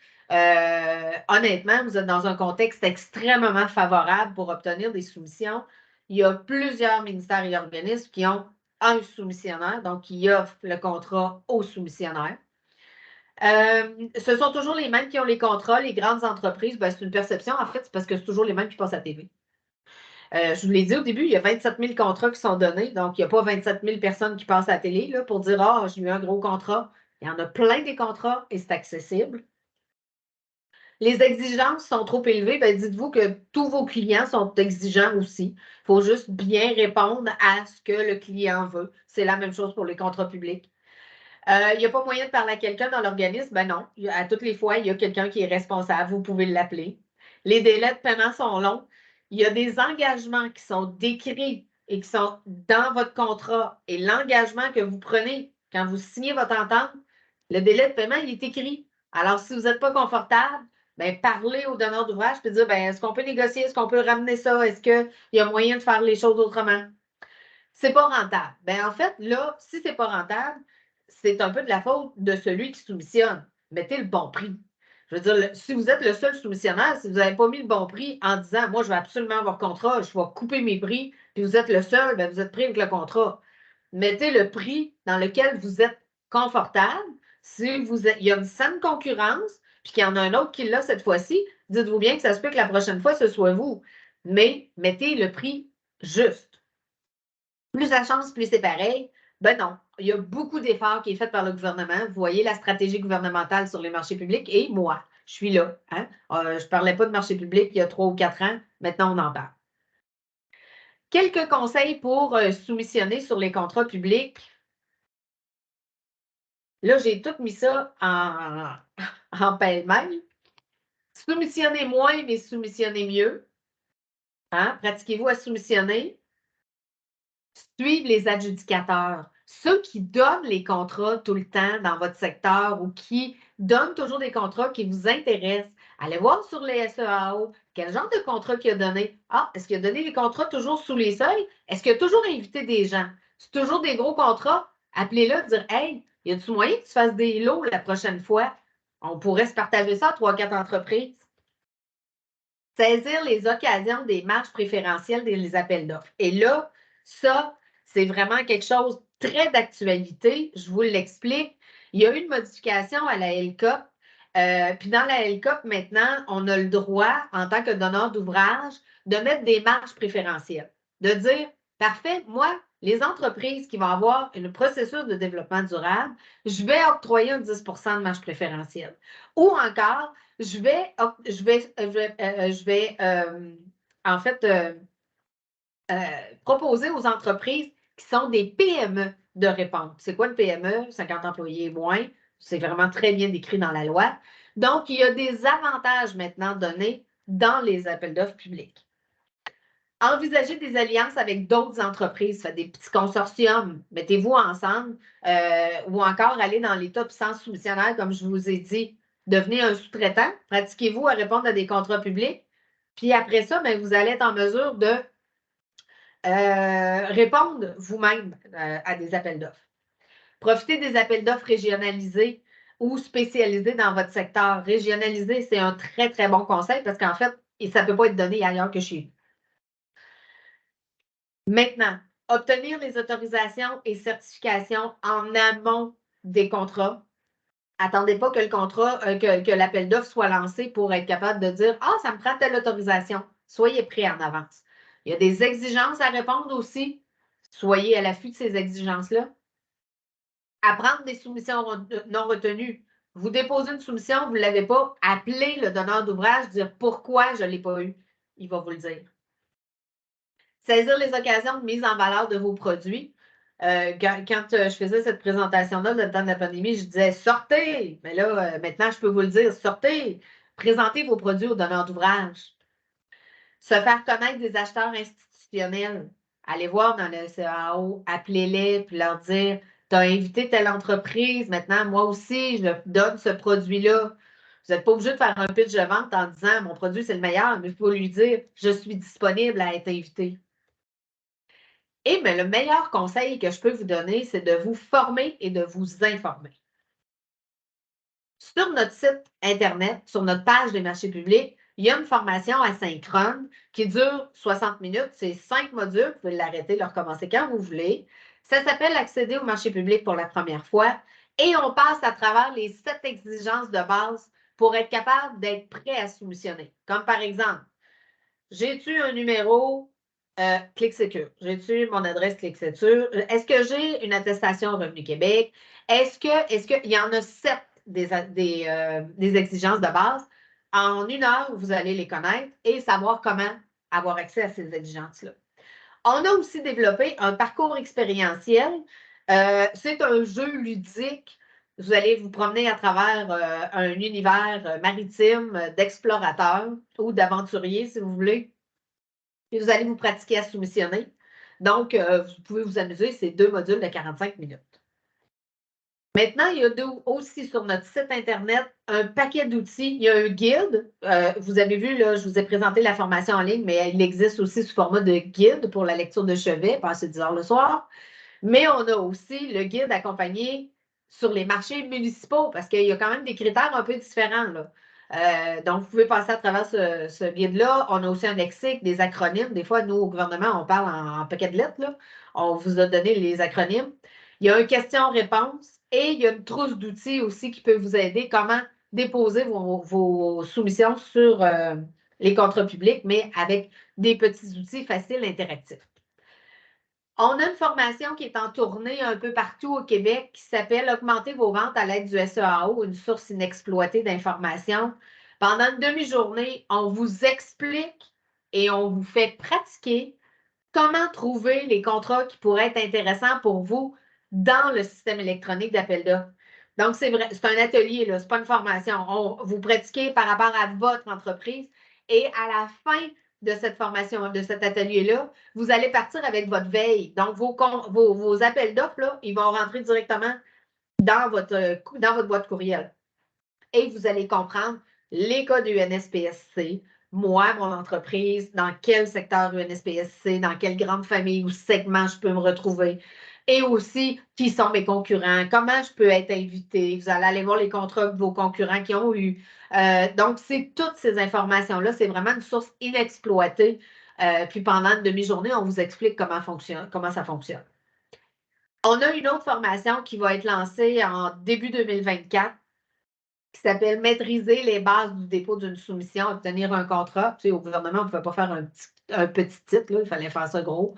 [SPEAKER 2] Honnêtement, vous êtes dans un contexte extrêmement favorable pour obtenir des soumissions. Il y a plusieurs ministères et organismes qui ont un soumissionnaire, donc qui offrent le contrat aux soumissionnaires. Ce sont toujours les mêmes qui ont les contrats. Les grandes entreprises, ben, c'est une perception, en fait, c'est parce que c'est toujours les mêmes qui passent à la TV. Je vous l'ai dit au début, il y a 27 000 contrats qui sont donnés, donc il n'y a pas 27 000 personnes qui passent à la télé là, pour dire « Ah, j'ai eu un gros contrat ». Il y en a plein des contrats et c'est accessible. Les exigences sont trop élevées, bien, dites-vous que tous vos clients sont exigeants aussi. Il faut juste bien répondre à ce que le client veut. C'est la même chose pour les contrats publics. Il n'y a pas moyen de parler à quelqu'un dans l'organisme? Ben non. À toutes les fois, il y a quelqu'un qui est responsable. Vous pouvez l'appeler. Les délais de paiement sont longs. Il y a des engagements qui sont décrits et qui sont dans votre contrat. Et l'engagement que vous prenez quand vous signez votre entente, le délai de paiement, il est écrit. Alors, si vous n'êtes pas confortable, ben, parlez au donneur d'ouvrage et dire, ben, est-ce qu'on peut négocier? Est-ce qu'on peut ramener ça? Est-ce qu'il y a moyen de faire les choses autrement? C'est pas rentable. Ben, en fait, là, si c'est pas rentable, c'est un peu de la faute de celui qui soumissionne. Mettez le bon prix. Je veux dire, si vous êtes le seul soumissionnaire, si vous n'avez pas mis le bon prix en disant, moi, je vais absolument avoir contrat, je vais couper mes prix, puis vous êtes le seul, ben, vous êtes pris avec le contrat. Mettez le prix dans lequel vous êtes confortable. Si il y a une saine concurrence, puis qu'il y en a un autre qui l'a cette fois-ci, dites-vous bien que ça se peut que la prochaine fois, ce soit vous. Mais mettez le prix juste. Plus ça change, plus c'est pareil. Ben non, il y a beaucoup d'efforts qui est fait par le gouvernement. Vous voyez la stratégie gouvernementale sur les marchés publics et moi, je suis là. Hein? Je ne parlais pas de marché public il y a 3 ou 4 ans. Maintenant, on en parle. Quelques conseils pour soumissionner sur les contrats publics. Là, j'ai tout mis ça en pêle-mêle. Soumissionnez moins, mais soumissionnez mieux. Hein? Pratiquez-vous à soumissionner. Suivre les adjudicateurs, ceux qui donnent les contrats tout le temps dans votre secteur ou qui donnent toujours des contrats qui vous intéressent. Allez voir sur les SEAO quel genre de contrat qu'il a donné. Ah, est-ce qu'il a donné les contrats toujours sous les seuils? Est-ce qu'il a toujours invité des gens? C'est toujours des gros contrats? Appelez-le, dire Hey, y a-tu moyen que tu fasses des lots la prochaine fois? On pourrait se partager ça à 3-4 entreprises. Saisir les occasions des marges préférentielles des appels d'offres. Et là, ça, c'est vraiment quelque chose très d'actualité. Je vous l'explique. Il y a eu une modification à la LCOP. Puis dans la LCOP, maintenant, on a le droit, en tant que donneur d'ouvrage, de mettre des marges préférentielles. De dire, parfait, moi, les entreprises qui vont avoir un processus de développement durable, je vais octroyer un 10 de marge préférentielle. Ou encore, je vais en fait proposer aux entreprises qui sont des PME de répondre. C'est quoi une PME? 50 employés et moins. C'est vraiment très bien décrit dans la loi. Donc, il y a des avantages maintenant donnés dans les appels d'offres publics. Envisagez des alliances avec d'autres entreprises, faites des petits consortiums, mettez-vous ensemble ou encore aller dans les top 100 soumissionnaires, comme je vous ai dit, devenez un sous-traitant, pratiquez-vous à répondre à des contrats publics, puis après ça, bien, vous allez être en mesure de répondre vous-même à des appels d'offres. Profitez des appels d'offres régionalisés ou spécialisés dans votre secteur. Régionalisé, c'est un très, très bon conseil parce qu'en fait, ça ne peut pas être donné ailleurs que chez vous. Maintenant, obtenir les autorisations et certifications en amont des contrats. Attendez pas que le contrat, que l'appel d'offres soit lancé pour être capable de dire Ah, ça me prend telle autorisation. Soyez prêts en avance. Il y a des exigences à répondre aussi. Soyez à l'affût de ces exigences-là. Apprendre des soumissions non retenues. Vous déposez une soumission, vous ne l'avez pas, appelez le donneur d'ouvrage, dire pourquoi je ne l'ai pas eu. Il va vous le dire. Saisir les occasions de mise en valeur de vos produits. Quand je faisais cette présentation-là, le temps de la pandémie, je disais sortez. Mais là, maintenant, je peux vous le dire, sortez. Présentez vos produits aux donneurs d'ouvrage. Se faire connaître des acheteurs institutionnels. Allez voir dans le CAO, appelez-les, puis leur dire tu as invité telle entreprise, maintenant, moi aussi, je donne ce produit-là. Vous n'êtes pas obligé de faire un pitch de vente en disant mon produit, c'est le meilleur, mais il faut lui dire je suis disponible à être invité. Et mais le meilleur conseil que je peux vous donner, c'est de vous former et de vous informer. Sur notre site Internet, sur notre page des marchés publics, il y a une formation asynchrone qui dure 60 minutes. C'est 5 modules. Vous pouvez l'arrêter, le recommencer quand vous voulez. Ça s'appelle Accéder au marché public pour la première fois. Et on passe à travers les 7 exigences de base pour être capable d'être prêt à soumissionner. Comme par exemple, j'ai-tu un numéro ClickSecure? J'ai-tu mon adresse ClickSecure? Est-ce que j'ai une attestation Revenu Québec? Est-ce qu'il y en a 7 des exigences de base? En 1 heure, vous allez les connaître et savoir comment avoir accès à ces exigences-là. On a aussi développé un parcours expérientiel. C'est un jeu ludique. Vous allez vous promener à travers un univers maritime d'explorateurs ou d'aventuriers, si vous voulez. Puis vous allez vous pratiquer à soumissionner. Donc, vous pouvez vous amuser. C'est 2 modules de 45 minutes. Maintenant, il y a aussi sur notre site Internet un paquet d'outils. Il y a un guide. Vous avez vu, là, je vous ai présenté la formation en ligne, mais il existe aussi sous format de guide pour la lecture de chevet, passer 10 heures le soir. Mais on a aussi le guide accompagné sur les marchés municipaux parce qu'il y a quand même des critères un peu différents, là. Donc, vous pouvez passer à travers ce guide-là. On a aussi un lexique, des acronymes. Des fois, nous, au gouvernement, on parle en paquet de lettres, là. On vous a donné les acronymes. Il y a une question-réponse et il y a une trousse d'outils aussi qui peut vous aider comment déposer vos soumissions sur les contrats publics, mais avec des petits outils faciles, interactifs. On a une formation qui est en tournée un peu partout au Québec qui s'appelle Augmenter vos ventes à l'aide du SEAO, une source inexploitée d'informations. Pendant une demi-journée, on vous explique et on vous fait pratiquer comment trouver les contrats qui pourraient être intéressants pour vous dans le système électronique d'appel d'offres. Donc, c'est vrai, c'est un atelier, ce n'est pas une formation. Vous pratiquez par rapport à votre entreprise et à la fin de cette formation, de cet atelier-là, vous allez partir avec votre veille. Donc, vos appels d'offres, ils vont rentrer directement dans votre boîte courriel. Et vous allez comprendre les codes UNSPSC, moi, mon entreprise, dans quel secteur UNSPSC, dans quelle grande famille ou segment je peux me retrouver. Et aussi, qui sont mes concurrents, comment je peux être invité. Vous allez aller voir les contrats de vos concurrents qui ont eu. Donc, c'est toutes ces informations-là. C'est vraiment une source inexploitée. Puis pendant une demi-journée, on vous explique comment ça fonctionne. On a une autre formation qui va être lancée en début 2024 qui s'appelle Maîtriser les bases du dépôt d'une soumission, obtenir un contrat. Tu sais, au gouvernement, on ne pouvait pas faire un petit titre, là, il fallait faire ça gros.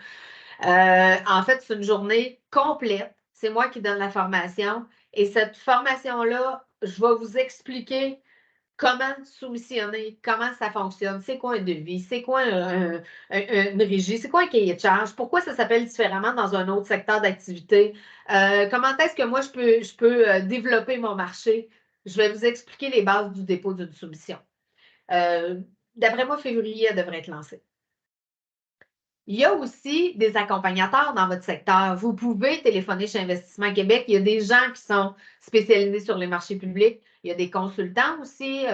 [SPEAKER 2] En fait, c'est une journée complète. C'est moi qui donne la formation. Et cette formation-là, je vais vous expliquer comment soumissionner, comment ça fonctionne, c'est quoi un devis, c'est quoi une régie, c'est quoi un cahier de charge, pourquoi ça s'appelle différemment dans un autre secteur d'activité, comment est-ce que moi je peux développer mon marché. Je vais vous expliquer les bases du dépôt d'une soumission. D'après moi, février, elle devrait être lancée. Il y a aussi des accompagnateurs dans votre secteur. Vous pouvez téléphoner chez Investissement Québec. Il y a des gens qui sont spécialisés sur les marchés publics. Il y a des consultants aussi,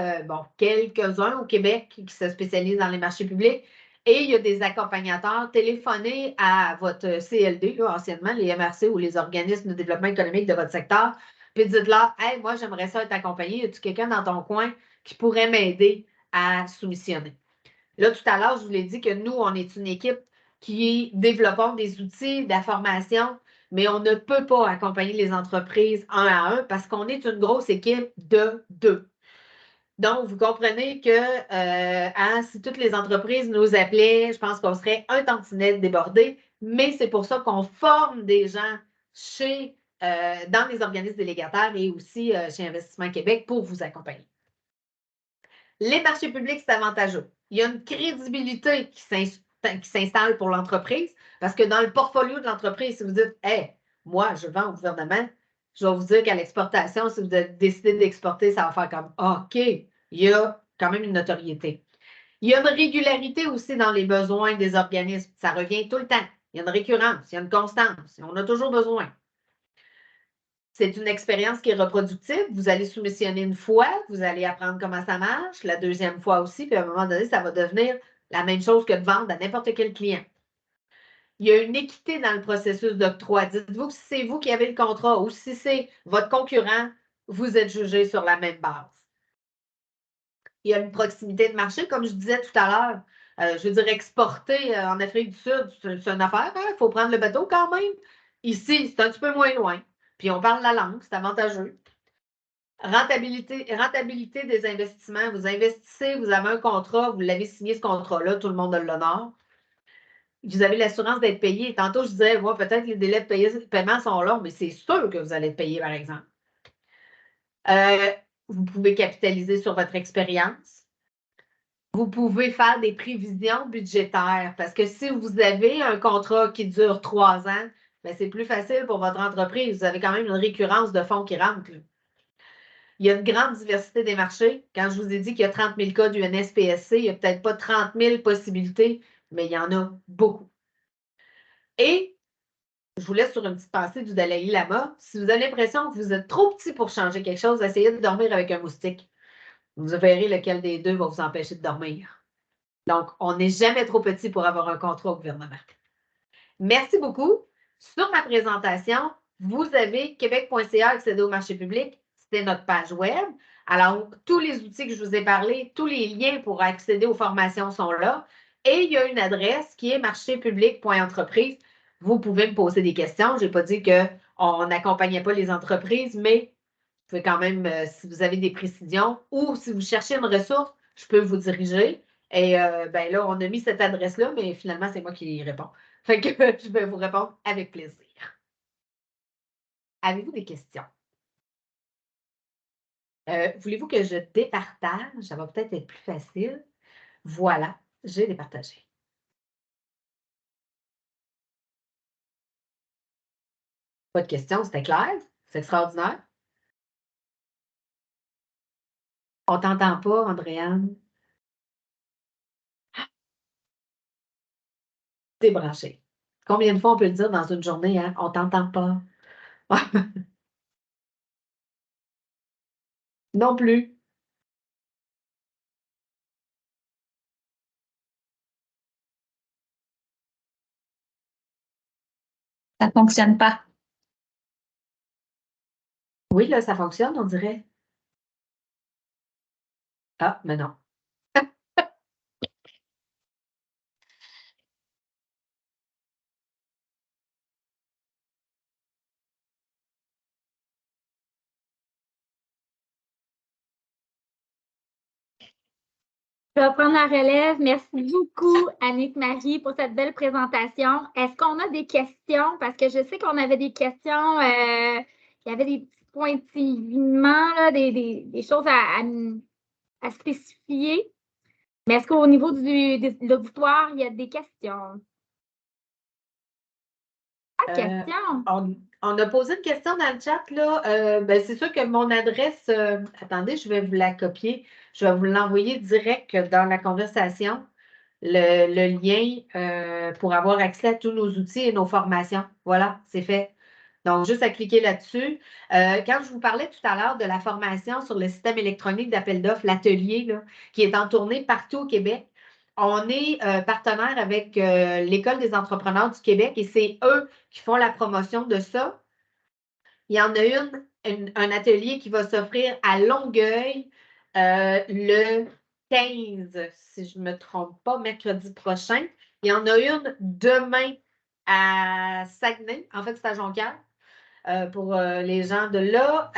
[SPEAKER 2] quelques-uns au Québec qui se spécialisent dans les marchés publics. Et il y a des accompagnateurs. Téléphonez à votre CLD, là, anciennement, les MRC ou les organismes de développement économique de votre secteur. Puis dites-leur, hey, moi, j'aimerais ça être accompagné. Y a-t-il quelqu'un dans ton coin qui pourrait m'aider à soumissionner? Là, tout à l'heure, je vous l'ai dit que nous, on est une équipe qui développons des outils d'information, mais on ne peut pas accompagner les entreprises un à un parce qu'on est une grosse équipe de 2. Donc, vous comprenez que si toutes les entreprises nous appelaient, je pense qu'on serait un tantinet débordé, mais c'est pour ça qu'on forme des gens dans les organismes délégataires et aussi chez Investissement Québec pour vous accompagner. Les marchés publics, c'est avantageux. Il y a une crédibilité qui s'installe pour l'entreprise parce que dans le portfolio de l'entreprise, si vous dites, hey, moi, je vends au gouvernement, je vais vous dire qu'à l'exportation, si vous décidez d'exporter, ça va faire comme OK, il y a quand même une notoriété. Il y a une régularité aussi dans les besoins des organismes. Ça revient tout le temps. Il y a une récurrence, il y a une constance. On a toujours besoin. C'est une expérience qui est reproductible. Vous allez soumissionner une fois, vous allez apprendre comment ça marche, la deuxième fois aussi, puis à un moment donné, ça va devenir la même chose que de vendre à n'importe quel client. Il y a une équité dans le processus d'octroi. Dites-vous que si c'est vous qui avez le contrat ou si c'est votre concurrent, vous êtes jugé sur la même base. Il y a une proximité de marché, comme je disais tout à l'heure. Je veux dire, exporter en Afrique du Sud, c'est une affaire, hein? Il faut prendre le bateau quand même. Ici, c'est un petit peu moins loin. Puis on parle la langue, c'est avantageux. Rentabilité des investissements. Vous investissez, vous avez un contrat, vous l'avez signé ce contrat-là, tout le monde a l'honneur. Vous avez l'assurance d'être payé. Tantôt, je disais, ouais, peut-être les délais de paiement sont longs, mais c'est sûr que vous allez être payé, par exemple. Vous pouvez capitaliser sur votre expérience. Vous pouvez faire des prévisions budgétaires parce que si vous avez un contrat qui dure 3 ans, ben, c'est plus facile pour votre entreprise. Vous avez quand même une récurrence de fonds qui rentrent. Il y a une grande diversité des marchés. Quand je vous ai dit qu'il y a 30 000 cas du NSPSC, il n'y a peut-être pas 30 000 possibilités, mais il y en a beaucoup. Et je vous laisse sur une petite pensée du Dalai Lama. Si vous avez l'impression que vous êtes trop petit pour changer quelque chose, essayez de dormir avec un moustique. Vous verrez lequel des deux va vous empêcher de dormir. Donc, on n'est jamais trop petit pour avoir un contrat au gouvernement. Merci beaucoup. Sur ma présentation, vous avez québec.ca accéder au marché public. C'est notre page web. Alors, tous les outils que je vous ai parlé, tous les liens pour accéder aux formations sont là. Et il y a une adresse qui est marchépublic.entreprise. Vous pouvez me poser des questions. Je n'ai pas dit qu'on n'accompagnait pas les entreprises, mais vous pouvez quand même, si vous avez des précisions ou si vous cherchez une ressource, je peux vous diriger. Et ben là, on a mis cette adresse-là, mais finalement, c'est moi qui y réponds. Fait que je vais vous répondre avec plaisir. Avez-vous des questions? Voulez-vous que je départage? Ça va peut-être être plus facile. Voilà, j'ai départagé. Pas de questions, c'était clair? C'est extraordinaire. On t'entend pas, Andréane? Débranché. Combien de fois on peut le dire dans une journée, hein? On t'entend pas. Non plus.
[SPEAKER 1] Ça ne fonctionne pas.
[SPEAKER 2] Oui, là, ça fonctionne, on dirait. Ah, mais non.
[SPEAKER 3] Je vais prendre la relève. Merci beaucoup, Annick-Marie, pour cette belle présentation. Est-ce qu'on a des questions? Parce que je sais qu'on avait des questions, il y avait des petits pointillements, là, des choses à spécifier. Mais est-ce qu'au niveau de l'auditoire, il y a des questions? Pas de questions.
[SPEAKER 2] On a posé une question dans le chat, là. Ben, c'est sûr que mon adresse, attendez, je vais vous la copier. Je vais vous l'envoyer direct dans la conversation, le lien pour avoir accès à tous nos outils et nos formations. Voilà, c'est fait. Donc, juste à cliquer là-dessus. Quand je vous parlais tout à l'heure de la formation sur le système électronique d'appel d'offres, l'atelier, qui est en tournée partout au Québec, on est partenaire avec l'École des entrepreneurs du Québec et c'est eux qui font la promotion de ça. Il y en a un atelier qui va s'offrir à Longueuil le 15, si je ne me trompe pas, mercredi prochain. Il y en a une demain à Saguenay, en fait, c'est à Jonquière, pour les gens de là.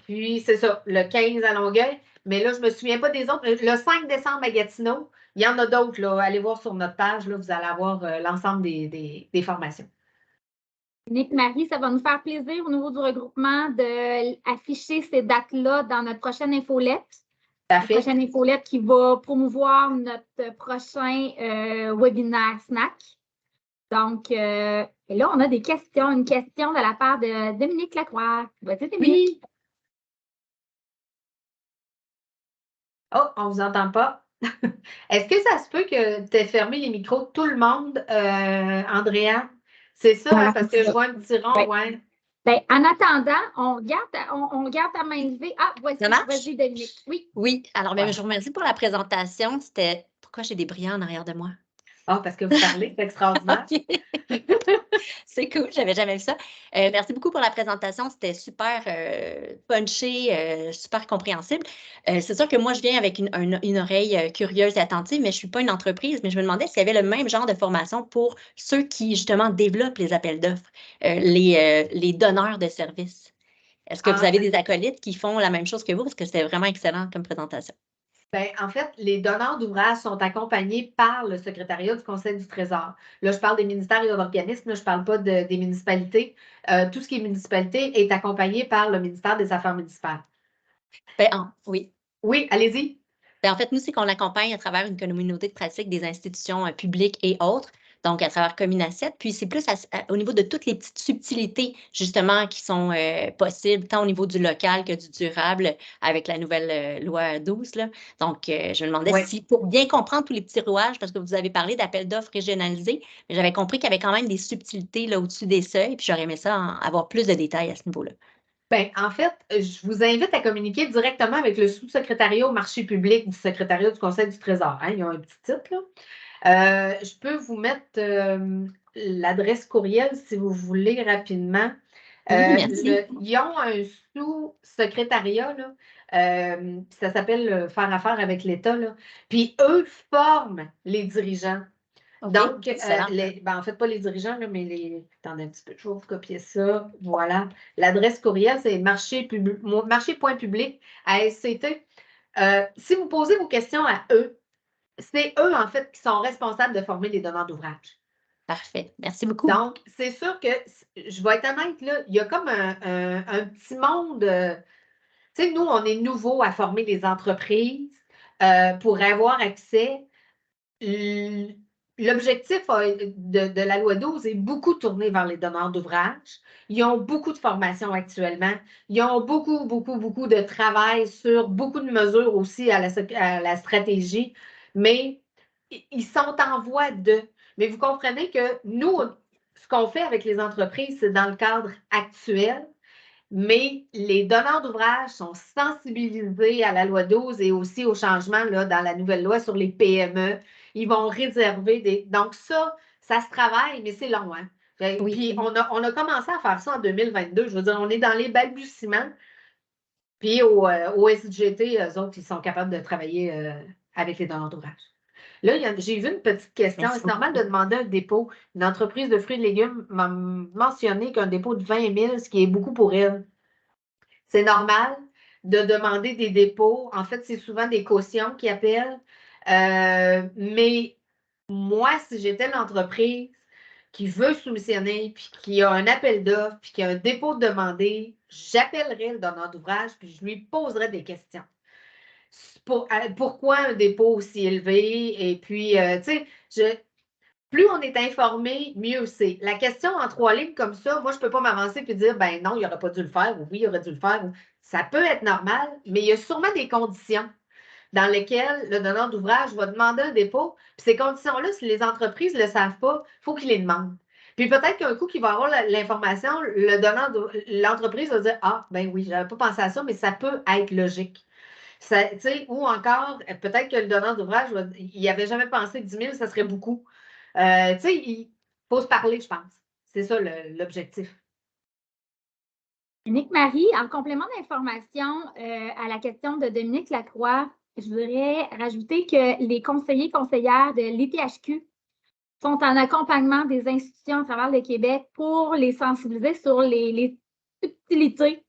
[SPEAKER 2] Puis, c'est ça, le 15 à Longueuil. Mais là, je ne me souviens pas des autres. Le 5 décembre à Gatineau, il y en a d'autres. Là. Allez voir sur notre page, là, vous allez avoir l'ensemble des formations.
[SPEAKER 3] Nick-Marie, ça va nous faire plaisir au niveau du regroupement d'afficher ces dates-là dans notre prochaine infolette. La prochaine infolette qui va promouvoir notre prochain webinaire snack. Donc, et là, on a des questions. Une question de la part de Dominique Lacroix. Vas-y, Dominique.
[SPEAKER 2] Oui. Oh, on ne vous entend pas. Est-ce que ça se peut que tu aies fermé les micros de tout le monde, Andrea? C'est ça,
[SPEAKER 3] Voilà,
[SPEAKER 2] hein, parce que je vois un petit rond, ouais.
[SPEAKER 3] Ben, en attendant, on garde ta main levée. Ah,
[SPEAKER 4] Ça marche?
[SPEAKER 3] vas-y, Dominique. Oui.
[SPEAKER 4] Oui, alors ben,
[SPEAKER 2] Ouais.
[SPEAKER 4] je vous remercie pour la présentation. C'était pourquoi j'ai des brillants en arrière de moi?
[SPEAKER 2] Ah, parce que vous parlez, c'est extraordinaire.
[SPEAKER 4] C'est cool, j'avais jamais vu ça. Merci beaucoup pour la présentation, c'était super punché, super compréhensible. C'est sûr que moi, je viens avec une oreille curieuse et attentive, mais je ne suis pas une entreprise, mais je me demandais s'il y avait le même genre de formation pour ceux qui, justement, développent les appels d'offres, les donneurs de services. Est-ce que vous avez des acolytes qui font la même chose que vous? Parce que c'était vraiment excellent comme présentation.
[SPEAKER 2] Ben, en fait, les donneurs d'ouvrages sont accompagnés par le secrétariat du Conseil du Trésor. Là, je parle des ministères et organismes, là, je ne parle pas des municipalités. Tout ce qui est municipalité est accompagné par le ministère des Affaires municipales.
[SPEAKER 4] Oui.
[SPEAKER 2] Oui, allez-y.
[SPEAKER 4] En fait, nous, c'est qu'on accompagne à travers une communauté de pratique des institutions publiques et autres, donc à travers Communacet. Puis c'est plus au niveau de toutes les petites subtilités, justement, qui sont possibles, tant au niveau du local que du durable, avec la nouvelle loi 12. Là. Donc, je me demandais si, pour bien comprendre tous les petits rouages, parce que vous avez parlé d'appels d'offres régionalisés, mais j'avais compris qu'il y avait quand même des subtilités là, au-dessus des seuils, puis j'aurais aimé ça avoir plus de détails à ce niveau-là.
[SPEAKER 2] Bien, en fait, je vous invite à communiquer directement avec le sous-secrétariat au marché public du secrétariat du Conseil du Trésor. Hein, ils ont un petit titre, là. Je peux vous mettre l'adresse courriel si vous voulez rapidement.
[SPEAKER 4] Merci.
[SPEAKER 2] Ils ont un sous-secrétariat, ça s'appelle Faire affaire avec l'État, puis eux forment les dirigeants.
[SPEAKER 4] Okay,
[SPEAKER 2] donc, en fait, pas les dirigeants, là, mais les. Attendez un petit peu, je vais vous copier ça. Voilà. L'adresse courriel, c'est marché.public@SCT. Si vous posez vos questions à eux, c'est eux, en fait, qui sont responsables de former les donneurs d'ouvrage.
[SPEAKER 4] Parfait. Merci beaucoup.
[SPEAKER 2] Donc, c'est sûr que, je vais être honnête, là, il y a comme un petit monde. Tu sais, nous, on est nouveaux à former les entreprises pour avoir accès. L'objectif de la loi 12 est beaucoup tourné vers les donneurs d'ouvrages. Ils ont beaucoup de formations actuellement. Ils ont beaucoup, beaucoup, beaucoup de travail sur beaucoup de mesures aussi à la stratégie, mais ils sont en voie de. Mais vous comprenez que nous, ce qu'on fait avec les entreprises, c'est dans le cadre actuel, mais les donneurs d'ouvrages sont sensibilisés à la loi 12 et aussi au changement là, dans la nouvelle loi sur les PME. Ils vont réserver des. Donc, ça se travaille, mais c'est long. Hein?
[SPEAKER 4] Oui.
[SPEAKER 2] Puis, on a commencé à faire ça en 2022. Je veux dire, on est dans les balbutiements. Puis, au SGT, eux autres, ils sont capables de travailler avec les donneurs d'ouvrages. Là, j'ai vu une petite question. C'est normal de demander un dépôt. Une entreprise de fruits et légumes m'a mentionné qu'un dépôt de 20 000, ce qui est beaucoup pour elle. C'est normal de demander des dépôts. En fait, c'est souvent des cautions qui appellent. Mais moi, si j'étais l'entreprise qui veut soumissionner, puis qui a un appel d'offres, puis qui a un dépôt de demandé, j'appellerais le donneur d'ouvrage, puis je lui poserais des questions. Pourquoi un dépôt aussi élevé? Et puis, tu sais, plus on est informé, mieux c'est. La question en 3 lignes comme ça, moi, je ne peux pas m'avancer et dire, ben non, il n'aurait pas dû le faire, ou oui, il aurait dû le faire. Ça peut être normal, mais il y a sûrement des conditions dans lesquelles le donneur d'ouvrage va demander un dépôt. Puis ces conditions-là, si les entreprises ne le savent pas, il faut qu'ils les demandent. Puis peut-être qu'un coup qu'il va avoir l'information, l'entreprise va dire, ah, ben oui, je n'avais pas pensé à ça, mais ça peut être logique. Ou encore, peut-être que le donneur d'ouvrage, il n'avait jamais pensé que 10 000, ça serait beaucoup. Il faut se parler, je pense. C'est ça l'objectif.
[SPEAKER 3] Annick-Marie, en complément d'information à la question de Dominique Lacroix, je voudrais rajouter que les conseillers et conseillères de l'ITHQ sont en accompagnement des institutions à travers le Québec pour les sensibiliser sur les subtilités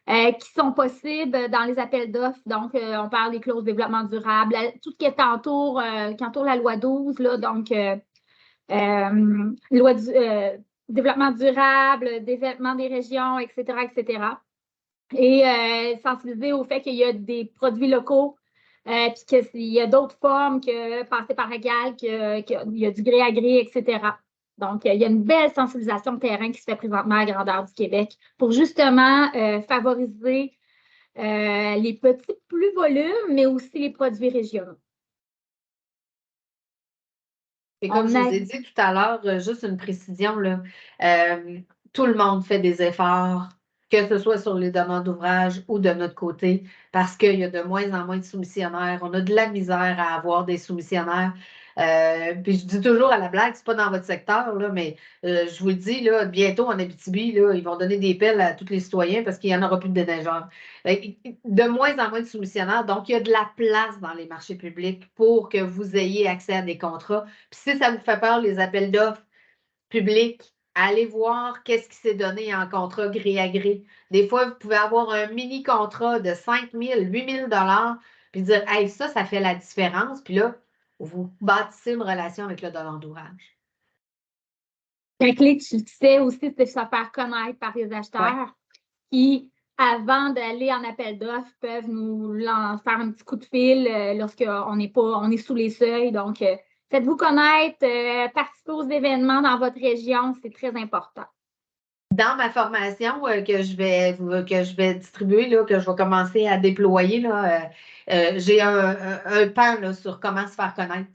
[SPEAKER 3] qui sont possibles dans les appels d'offres. Donc, on parle des clauses de développement durable, tout ce qui entoure la loi 12, là, donc loi du développement durable, développement des régions, etc., etc. Et sensibiliser au fait qu'il y a des produits locaux, puis qu'il y a d'autres formes que passer par égal, qu'il y a du gré à gré, etc. Donc, il y a une belle sensibilisation de terrain qui se fait présentement à la grandeur du Québec pour justement favoriser les petits plus volumes, mais aussi les produits régionaux.
[SPEAKER 2] Et comme je vous ai dit tout à l'heure, juste une précision, là, tout le monde fait des efforts, que ce soit sur les demandes d'ouvrage ou de notre côté, parce qu'il y a de moins en moins de soumissionnaires. On a de la misère à avoir des soumissionnaires. Puis je dis toujours à la blague, c'est pas dans votre secteur, là, mais je vous le dis, là, bientôt en Abitibi, là, ils vont donner des pelles à tous les citoyens parce qu'il n'y en aura plus de déneigeurs. De moins en moins de soumissionnaires. Donc, il y a de la place dans les marchés publics pour que vous ayez accès à des contrats. Puis si ça vous fait peur, les appels d'offres publics, allez voir qu'est-ce qui s'est donné en contrat gré à gré. Des fois, vous pouvez avoir un mini-contrat de 5 000, 8 000 puis dire, hey, ça fait la différence. Puis là, vous bâtissez une relation avec le donneur d'ouvrage.
[SPEAKER 3] La clé, tu le sais aussi, c'est de se faire connaître par les acheteurs qui, avant d'aller en appel d'offres, peuvent nous faire un petit coup de fil lorsqu'on on est sous les seuils. Donc, faites-vous connaître, participez aux événements dans votre région, c'est très important.
[SPEAKER 2] Dans ma formation que je vais distribuer, là, que je vais commencer à déployer, là, j'ai un pan là, sur comment se faire connaître.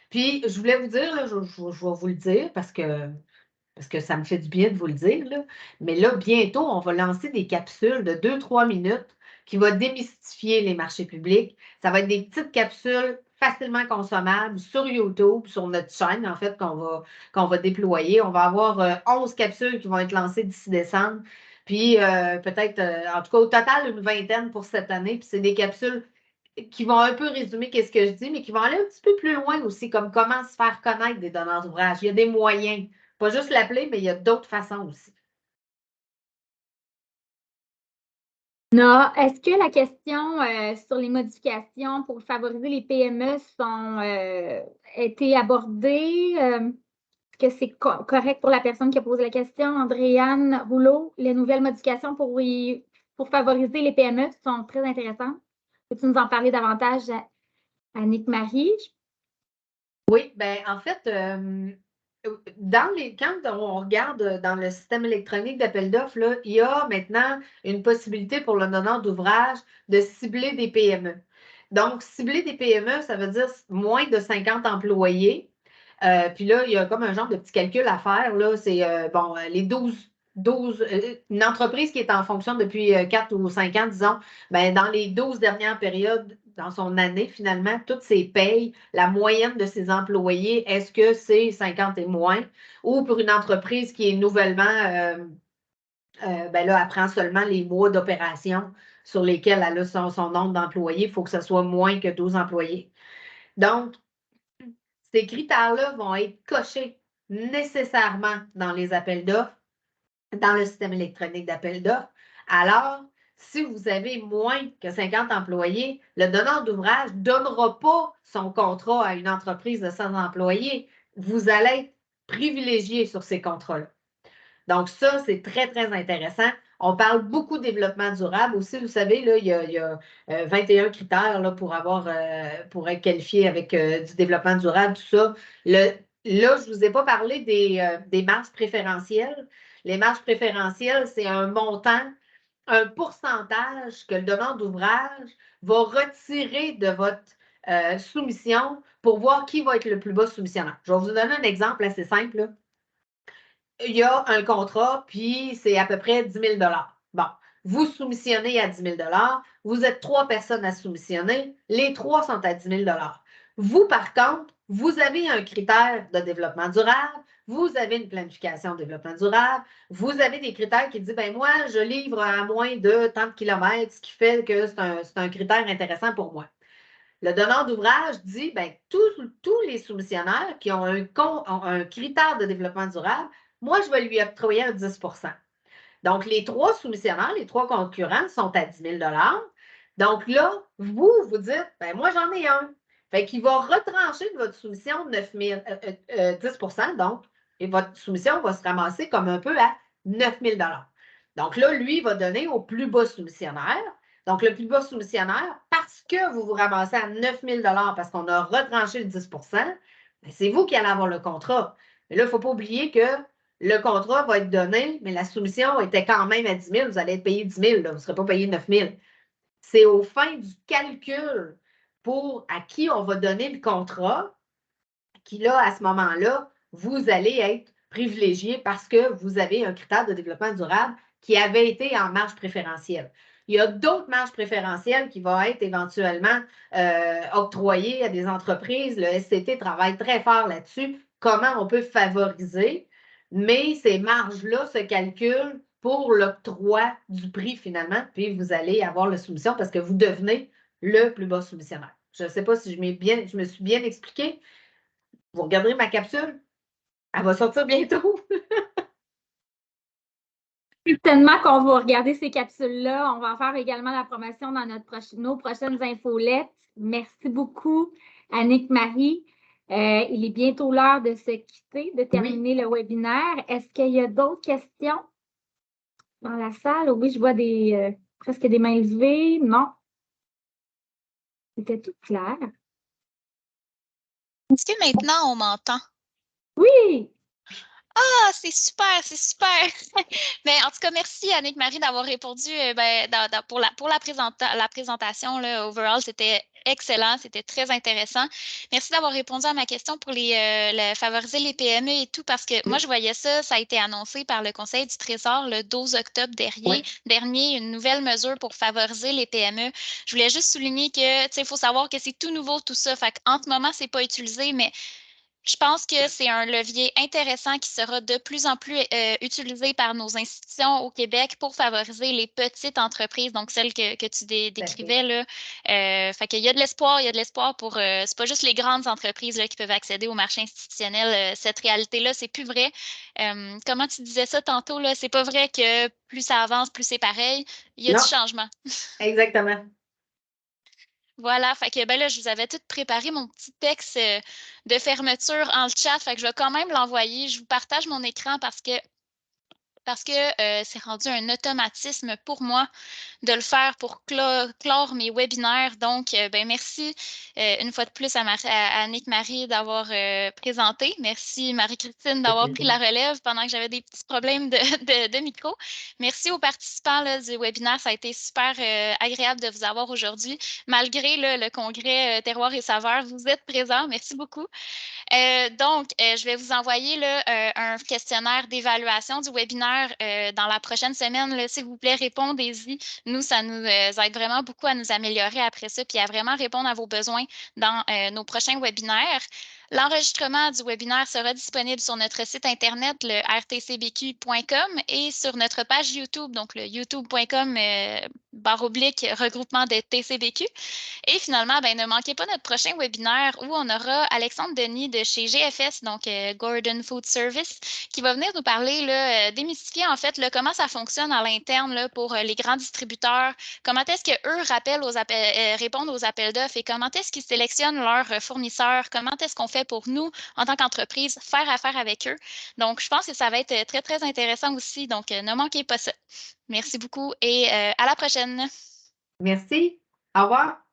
[SPEAKER 2] Puis, je voulais vous dire, là, je vais vous le dire parce que ça me fait du bien de vous le dire, là. Mais là, bientôt, on va lancer des capsules de 2-3 minutes qui vont démystifier les marchés publics. Ça va être des petites capsules facilement consommables sur YouTube, sur notre chaîne, en fait, qu'on va déployer. On va avoir 11 capsules qui vont être lancées d'ici décembre. Puis peut-être, en tout cas, au total, une vingtaine pour cette année. Puis c'est des capsules qui vont un peu résumer ce que je dis, mais qui vont aller un petit peu plus loin aussi, comme comment se faire connaître des donneurs d'ouvrage. Il y a des moyens. Pas juste l'appeler, mais il y a d'autres façons aussi.
[SPEAKER 3] Non, est-ce que la question sur les modifications pour favoriser les PME a été abordée? Est-ce que c'est correct pour la personne qui a posé la question, Andréane Rouleau? Les nouvelles modifications pour favoriser les PME sont très intéressantes. Peux-tu nous en parler davantage, Annick-Marie?
[SPEAKER 2] Oui, bien, en fait, quand on regarde dans le système électronique d'appel d'offres, là, il y a maintenant une possibilité pour le donneur d'ouvrage de cibler des PME. Donc, cibler des PME, ça veut dire moins de 50 employés. Puis là, il y a comme un genre de petit calcul à faire. Là, c'est les 12 une entreprise qui est en fonction depuis 4 ou 5 ans, disons, ben, dans les 12 dernières périodes, dans son année, finalement, toutes ses payes, la moyenne de ses employés, est-ce que c'est 50 et moins? Ou pour une entreprise qui est nouvellement, ben là, elle prend seulement les mois d'opération sur lesquels elle a son nombre d'employés, il faut que ce soit moins que 12 employés. Donc, ces critères-là vont être cochés nécessairement dans les appels d'offres, dans le système électronique d'appel d'offres. Alors, si vous avez moins que 50 employés, le donneur d'ouvrage ne donnera pas son contrat à une entreprise de 100 employés. Vous allez être privilégié sur ces contrats-là. Donc, ça, c'est très, très intéressant. On parle beaucoup de développement durable. Aussi, vous savez, là, il y a 21 critères là, pour être qualifié avec du développement durable, tout ça. Là, je ne vous ai pas parlé des marges préférentielles. Les marges préférentielles, c'est un montant, un pourcentage que le donneur d'ouvrage va retirer de votre soumission pour voir qui va être le plus bas soumissionnaire. Je vais vous donner un exemple assez simple, là. Il y a un contrat, puis c'est à peu près 10 000 Bon, vous soumissionnez à 10 000 vous êtes 3 personnes à soumissionner, les 3 sont à 10 000 Vous, par contre, vous avez un critère de développement durable, vous avez une planification de développement durable, vous avez des critères qui disent, ben moi, je livre à moins de tant de kilomètres, ce qui fait que c'est un critère intéressant pour moi. Le donneur d'ouvrage dit, ben tous les soumissionnaires qui ont un critère de développement durable, moi, je vais lui octroyer un 10 Donc, les 3 soumissionnaires, les 3 concurrents sont à 10 000 Donc là, vous dites, ben moi, j'en ai un. Fait qu'il va retrancher de votre soumission 10 donc, et votre soumission va se ramasser comme un peu à 9 000 Donc là, lui, il va donner au plus bas soumissionnaire. Donc, le plus bas soumissionnaire, parce que vous vous ramassez à 9 000 parce qu'on a retranché le 10 ben, c'est vous qui allez avoir le contrat. Mais là, il ne faut pas oublier que le contrat va être donné, mais la soumission était quand même à 10 000, vous allez être payé 10 000, là, vous ne serez pas payé 9 000. C'est au fin du calcul pour à qui on va donner le contrat, qui là, à ce moment-là, vous allez être privilégié parce que vous avez un critère de développement durable qui avait été en marge préférentielle. Il y a d'autres marges préférentielles qui vont être éventuellement octroyées à des entreprises. Le SCT travaille très fort là-dessus. Comment on peut favoriser, mais ces marges-là se calculent pour l'octroi du prix finalement, puis vous allez avoir la soumission parce que vous devenez le plus bas soumissionnaire. Je ne sais pas si je me suis bien expliquée. Vous regarderez ma capsule. Elle va sortir bientôt.
[SPEAKER 3] Certainement qu'on va regarder ces capsules-là. On va en faire également la promotion dans nos prochaines infolettes. Merci beaucoup, Annick-Marie. Il est bientôt l'heure de se quitter, de terminer le webinaire. Est-ce qu'il y a d'autres questions dans la salle? Oui, je vois presque des mains levées. Non. C'était tout clair.
[SPEAKER 1] Est-ce que maintenant on m'entend?
[SPEAKER 3] Oui!
[SPEAKER 1] Ah, c'est super, c'est super. Mais en tout cas, merci Annick-Marie d'avoir répondu pour la présentation. Là, overall, c'était excellent, c'était très intéressant. Merci d'avoir répondu à ma question pour favoriser les PME et tout, parce que moi, je voyais ça a été annoncé par le Conseil du Trésor le 12 octobre dernier, une nouvelle mesure pour favoriser les PME. Je voulais juste souligner que, tu sais, il faut savoir que c'est tout nouveau, tout ça. Fait qu'en ce moment, c'est pas utilisé, mais je pense que c'est un levier intéressant qui sera de plus en plus utilisé par nos institutions au Québec pour favoriser les petites entreprises, donc celles que tu décrivais là. Fait qu'il y a de l'espoir pour. C'est pas juste les grandes entreprises là, qui peuvent accéder au marché institutionnel. Cette réalité-là, c'est plus vrai. Comment tu disais ça tantôt là? C'est pas vrai que plus ça avance, plus c'est pareil. Il y a du changement.
[SPEAKER 2] Exactement.
[SPEAKER 1] Voilà, fait que là, je vous avais tout préparé mon petit texte de fermeture en le chat, fait que je vais quand même l'envoyer. Je vous partage mon écran parce que c'est rendu un automatisme pour moi de le faire pour clore mes webinaires. Donc, merci une fois de plus à Annick-Marie d'avoir présenté. Merci Marie-Christine d'avoir pris la relève pendant que j'avais des petits problèmes de micro. Merci aux participants là, du webinaire. Ça a été super agréable de vous avoir aujourd'hui. Malgré le congrès Terroir et Saveurs, vous êtes présents. Merci beaucoup. Donc, je vais vous envoyer là, un questionnaire d'évaluation du webinaire dans la prochaine semaine. S'il vous plaît, répondez-y. Nous, ça nous aide vraiment beaucoup à nous améliorer après ça, puis à vraiment répondre à vos besoins dans nos prochains webinaires. L'enregistrement du webinaire sera disponible sur notre site internet, le rtcbq.com, et sur notre page YouTube, donc le youtube.com /regroupement des TCBQ. Et finalement, ne manquez pas notre prochain webinaire où on aura Alexandre Denis de chez GFS, donc Gordon Food Service, qui va venir nous parler, démystifier en fait comment ça fonctionne à l'interne là, pour les grands distributeurs, comment est-ce qu'eux répondent aux appels d'offres et comment est-ce qu'ils sélectionnent leurs fournisseurs, comment est-ce qu'on fait pour nous, en tant qu'entreprise, faire affaire avec eux. Donc, je pense que ça va être très, très intéressant aussi. Donc, ne manquez pas ça. Merci beaucoup et à la prochaine.
[SPEAKER 2] Merci. Au revoir.